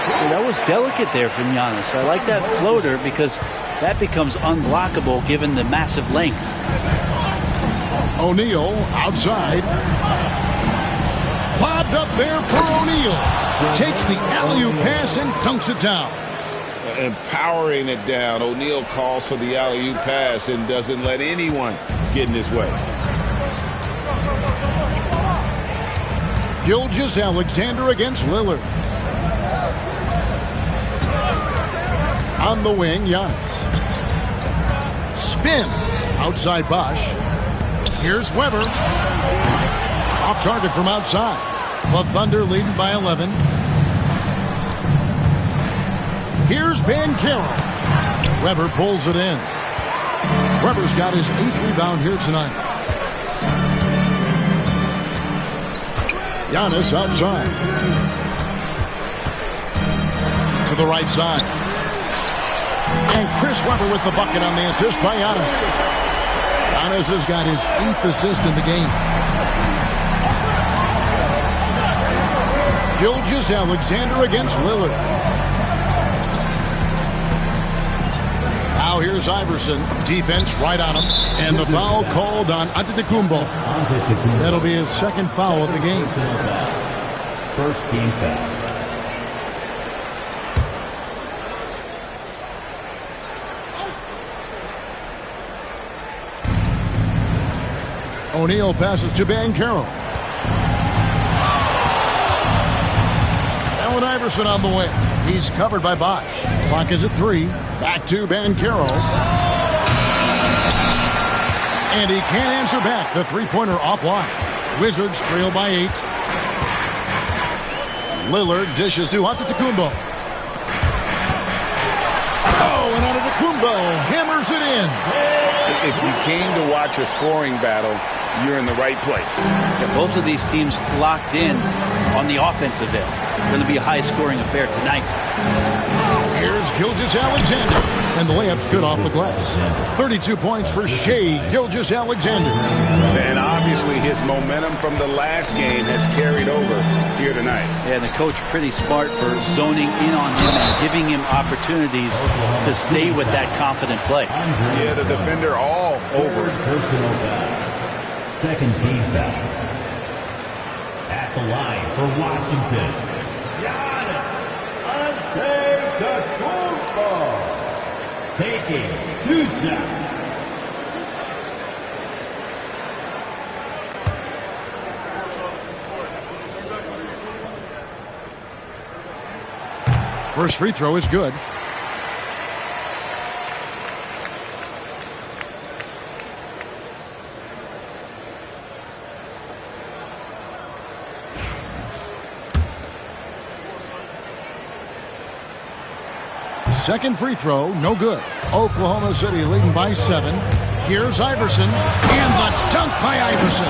Well, that was delicate there from Giannis. I like that floater because that becomes unblockable given the massive length. O'Neal outside. Lobbed up there for O'Neal. Takes the alley-oop pass and dunks it down. Empowering it down. O'Neal calls for the alley-oop pass and doesn't let anyone get in his way. Gilgeous-Alexander against Lillard. On the wing, Giannis. Spins outside Bosch. Here's Weber. Off target from outside. The Thunder leading by 11. Here's Banchero. Weber pulls it in. Weber's got his 8th rebound here tonight. Giannis outside. To the right side. And Chris Webber with the bucket on the assist by Giannis. Giannis has got his 8th assist in the game. Gilgeous-Alexander against Lillard. Now here's Iverson. Defense right on him. And the foul called on Antetokounmpo. That'll be his 2nd foul of the game. First team foul. O'Neal passes to Banchero. Allen Iverson on the wing. He's covered by Bosch. Clock is at 3. Back to Banchero. And he can't answer back. The three-pointer offline. Wizards trail by 8. Lillard dishes to Antetokounmpo. Oh, and Antetokounmpo hammers it in. If you came to watch a scoring battle, you're in the right place. Yeah, both of these teams locked in on the offensive end. Going to be a high-scoring affair tonight. Here's Gilgeous-Alexander. And the layup's good off the glass. 32 points for Shai Gilgeous-Alexander. And obviously his momentum from the last game has carried over here tonight. Yeah, and the coach pretty smart for zoning in on him and giving him opportunities to stay with that confident play. Yeah, the defender all over. Personal foul. Second team foul. At the line for Washington. Giannis Antetokounmpo. Taking 2 shots. First free throw is good. Second free throw, no good. Oklahoma City leading by 7. Here's Iverson, and the dunk by Iverson.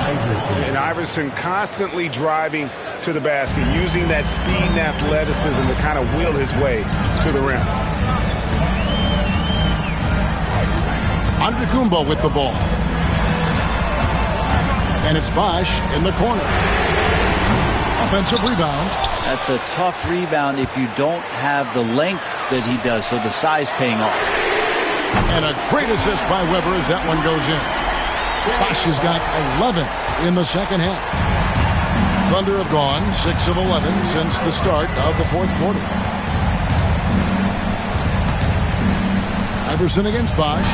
And Iverson constantly driving to the basket, using that speed and athleticism to kind of will his way to the rim. Antetokounmpo with the ball. And it's Bosch in the corner. Offensive rebound. That's a tough rebound if you don't have the length that he does, so the size paying off. And a great assist by Weber as that one goes in. Bosch has got 11 in the second half. Thunder have gone 6 of 11 since the start of the fourth quarter. Iverson against Bosch.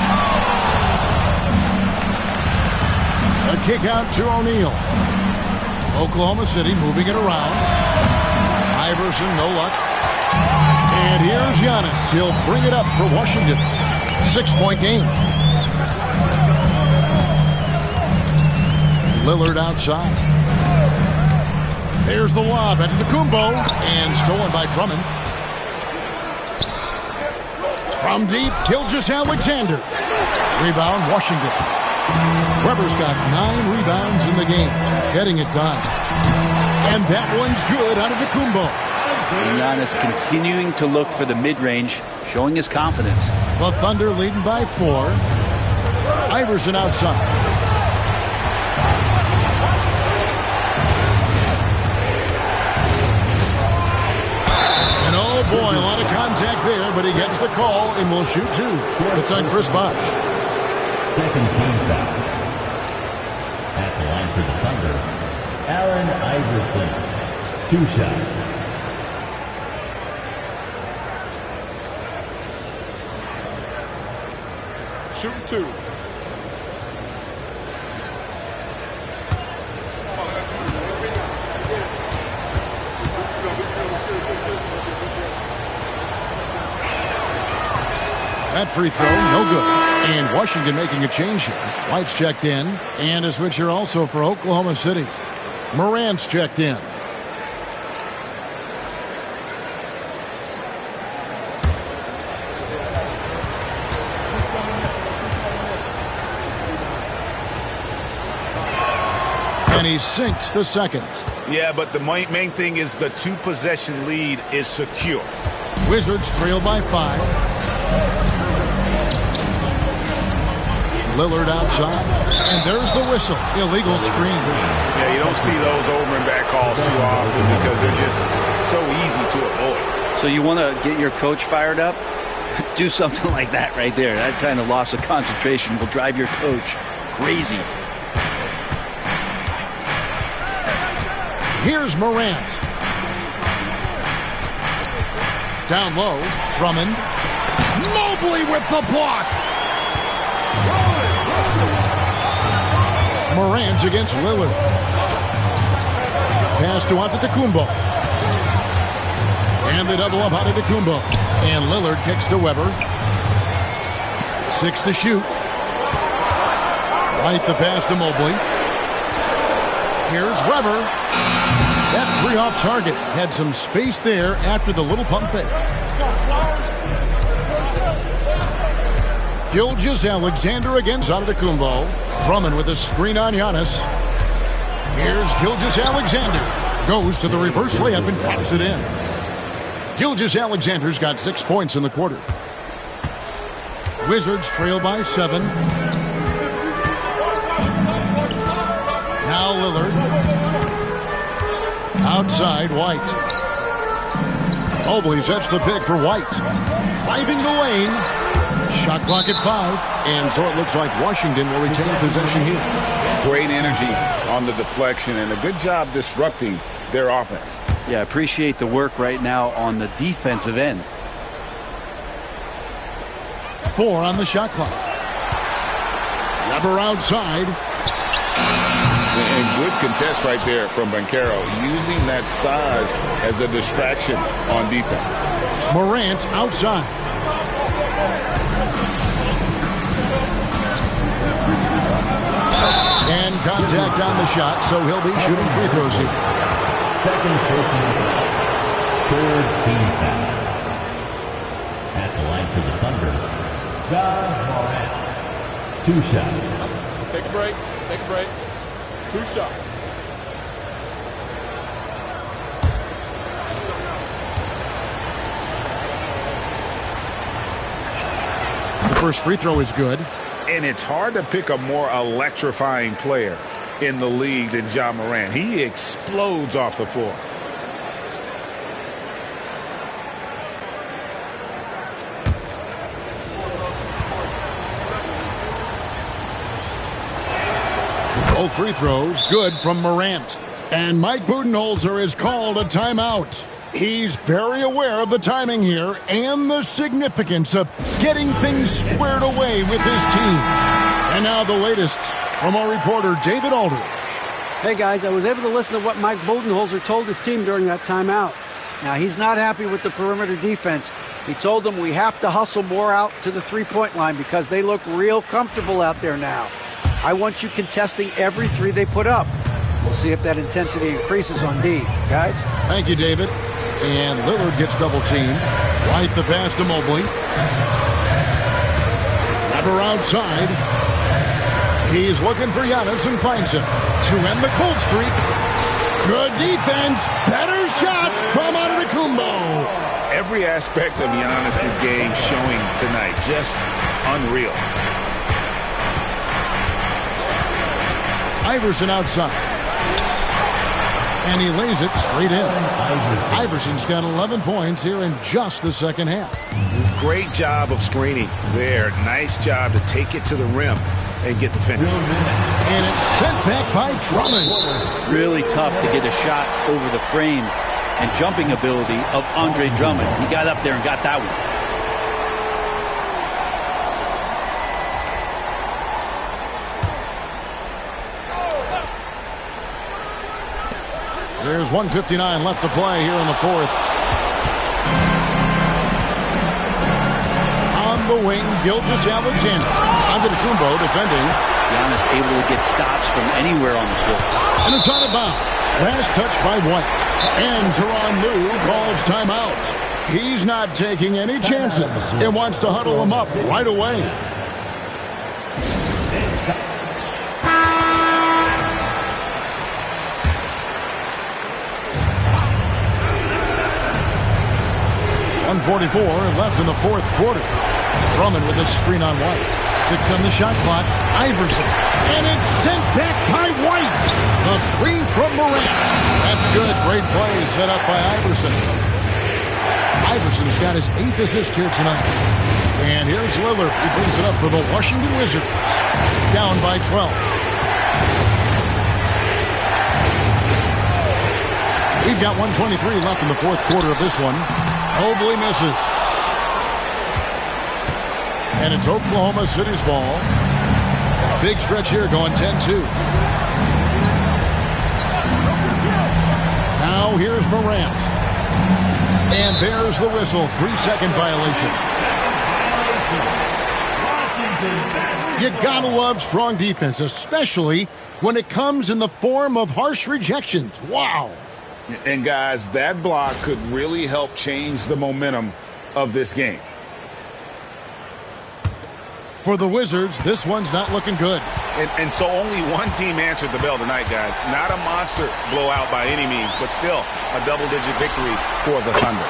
A kick out to O'Neal. Oklahoma City moving it around. Iverson, no luck. And here's Giannis. He'll bring it up for Washington. 6-point game. Lillard outside. There's the lob at Antetokounmpo and stolen by Drummond. From deep, Gilgeous-Alexander. Rebound, Washington. Weber's got 9 rebounds in the game, getting it done. And that one's good out of Antetokounmpo. Giannis continuing to look for the mid-range, showing his confidence. The Thunder leading by 4. Iverson outside. And oh boy, a lot of contact there, but he gets the call and will shoot 2. It's on Chris Bosh. Second team foul. At the line for the Thunder, Allen Iverson. 2 shots. Shooting 2. That free throw, no good. And Washington making a change here. White's checked in. And a switch here also for Oklahoma City. Morant's checked in. And he sinks the second. Yeah, but the main thing is the 2-possession lead is secure. Wizards trail by 5. Lillard outside. And there's the whistle. Illegal screen. Yeah, you don't see those over and back calls too often because they're just so easy to avoid. So you want to get your coach fired up? Do something like that right there. That kind of loss of concentration will drive your coach crazy. Here's Morant. Down low, Drummond. Mobley with the block. Morant against Lillard. Pass to Antetokounmpo. And they double up Antetokounmpo. And Lillard kicks to Weber. 6 to shoot. Right the pass to Mobley. Here's Weber. That 3 off target. Had some space there after the little pump fake. Gilgeous-Alexander against Antetokounmpo. Drummond with a screen on Giannis. Here's Gilgeous-Alexander. Goes to the reverse layup and taps it in. Gilgeous-Alexander's got 6 points in the quarter. Wizards trail by 7. Now Lillard. Outside, White. Mobley sets the pick for White. Driving the lane. Shot clock at 5. And so it looks like Washington will retain possession here. Great energy on the deflection and a good job disrupting their offense. Yeah, appreciate the work right now on the defensive end. 4 on the shot clock. Weber outside. And good contest right there from Banchero, using that size as a distraction on defense. Morant outside. And contact on the shot, so he'll be shooting free throws here. Second personal foul. Third team foul. At the line for the Thunder, John Morant. 2 shots. Take a break. Take a break. 2 shots. The first free throw is good. And it's hard to pick a more electrifying player in the league than Ja Morant. He explodes off the floor. Both free throws good from Morant. And Mike Budenholzer has called a timeout. He's very aware of the timing here and the significance of getting things squared away with his team. And now the latest from our reporter, David Aldridge. Hey, guys, I was able to listen to what Mike Budenholzer told his team during that timeout. Now, he's not happy with the perimeter defense. He told them we have to hustle more out to the three-point line because they look real comfortable out there now. I want you contesting every three they put up. We'll see if that intensity increases on D. Guys? Thank you, David. And Lillard gets double-teamed. White the pass to Mobley. Lever outside. He's looking for Giannis and finds him. To end the cold streak. Good defense. Better shot from Antetokounmpo. Every aspect of Giannis's game showing tonight. Just unreal. Iverson outside. And he lays it straight in. Iverson's got 11 points here in just the second half. Great job of screening there. Nice job to take it to the rim and get the finish. And it's sent back by Drummond. Really tough to get a shot over the frame and jumping ability of Andre Drummond. He got up there and got that one. There's 1:59 left to play here in the fourth. On the wing, Gilgeous-Alexander. Antetokounmpo defending. Giannis able to get stops from anywhere on the court. And it's out of bounds. Last touch by White. And Tyronn Lue calls timeout. He's not taking any chances and wants to huddle them up right away. .44 left in the fourth quarter. Drummond with a screen on White. 6 on the shot clock. Iverson. And it's sent back by White. The three from Morant. That's good. Great play set up by Iverson. Iverson's got his 8th assist here tonight. And here's Lillard. He brings it up for the Washington Wizards. Down by 12. We've got 1:23 left in the fourth quarter of this one. Mobley misses. And it's Oklahoma City's ball. Big stretch here going 10-2. Now here's Morant. And there's the whistle. 3-second violation. You gotta love strong defense, especially when it comes in the form of harsh rejections. Wow. And guys, that block could really help change the momentum of this game. For the Wizards, this one's not looking good. And so only one team answered the bell tonight, guys. Not a monster blowout by any means, but still a double-digit victory for the Thunder.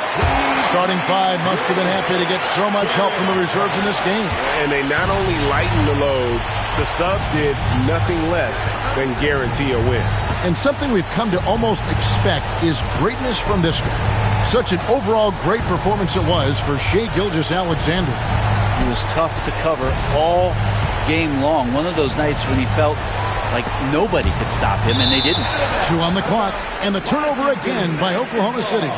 Starting five must have been happy to get so much help from the reserves in this game. And they not only lightened the load, the subs did nothing less than guarantee a win. And something we've come to almost expect is greatness from this guy. Such an overall great performance it was for Shai Gilgeous-Alexander. He was tough to cover all game long. One of those nights when he felt like nobody could stop him, and they didn't. 2 on the clock, and the turnover again by Oklahoma City.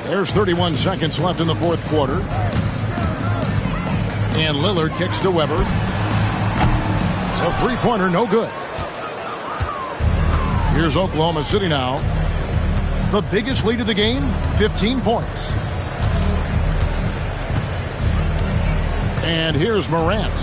There's 31 seconds left in the fourth quarter. And Lillard kicks to Weber. A three-pointer, no good. Here's Oklahoma City now. The biggest lead of the game, 15 points. And here's Morant.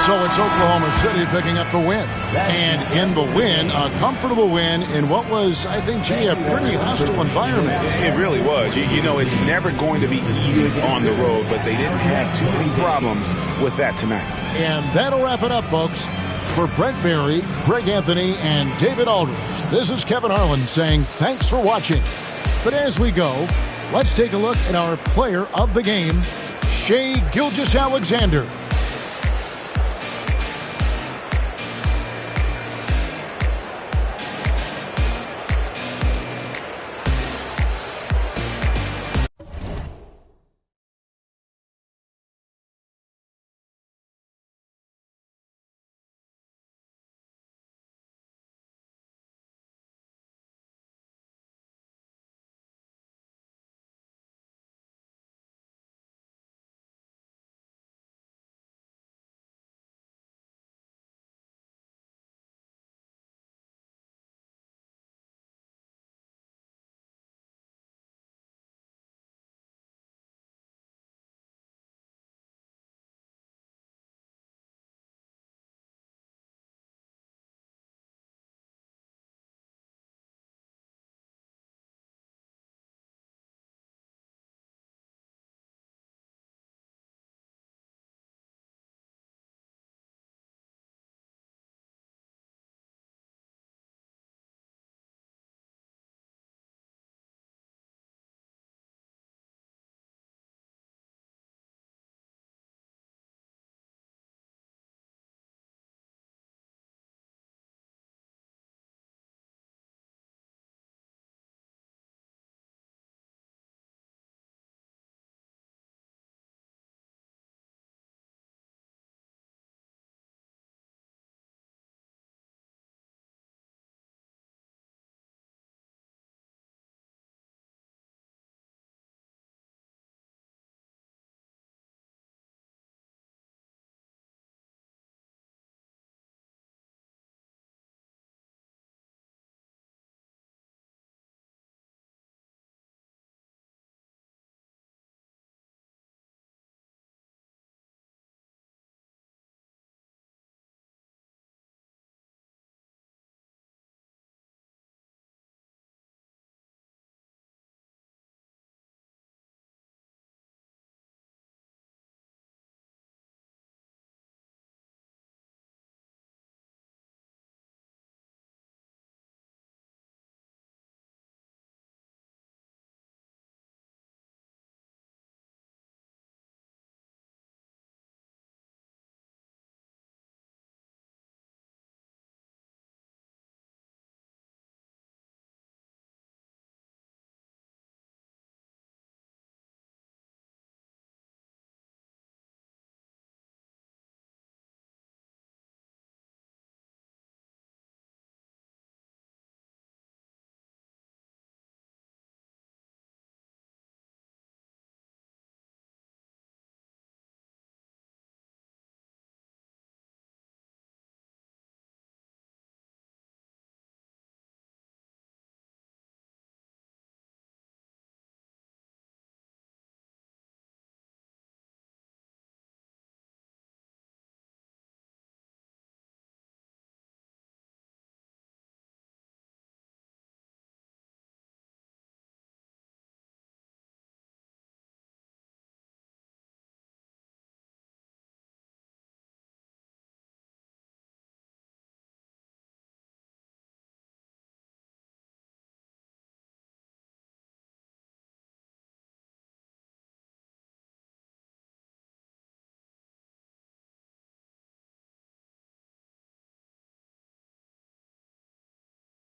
So So it's Oklahoma City picking up the win. And in the win, a comfortable win in what was, I think, a pretty hostile environment. It really was. You know, it's never going to be easy on the road, but they didn't have too many problems with that tonight. And that'll wrap it up, folks. For Brent Barry, Greg Anthony, and David Aldridge, this is Kevin Harlan saying thanks for watching. But as we go, let's take a look at our player of the game, Shai Gilgeous-Alexander.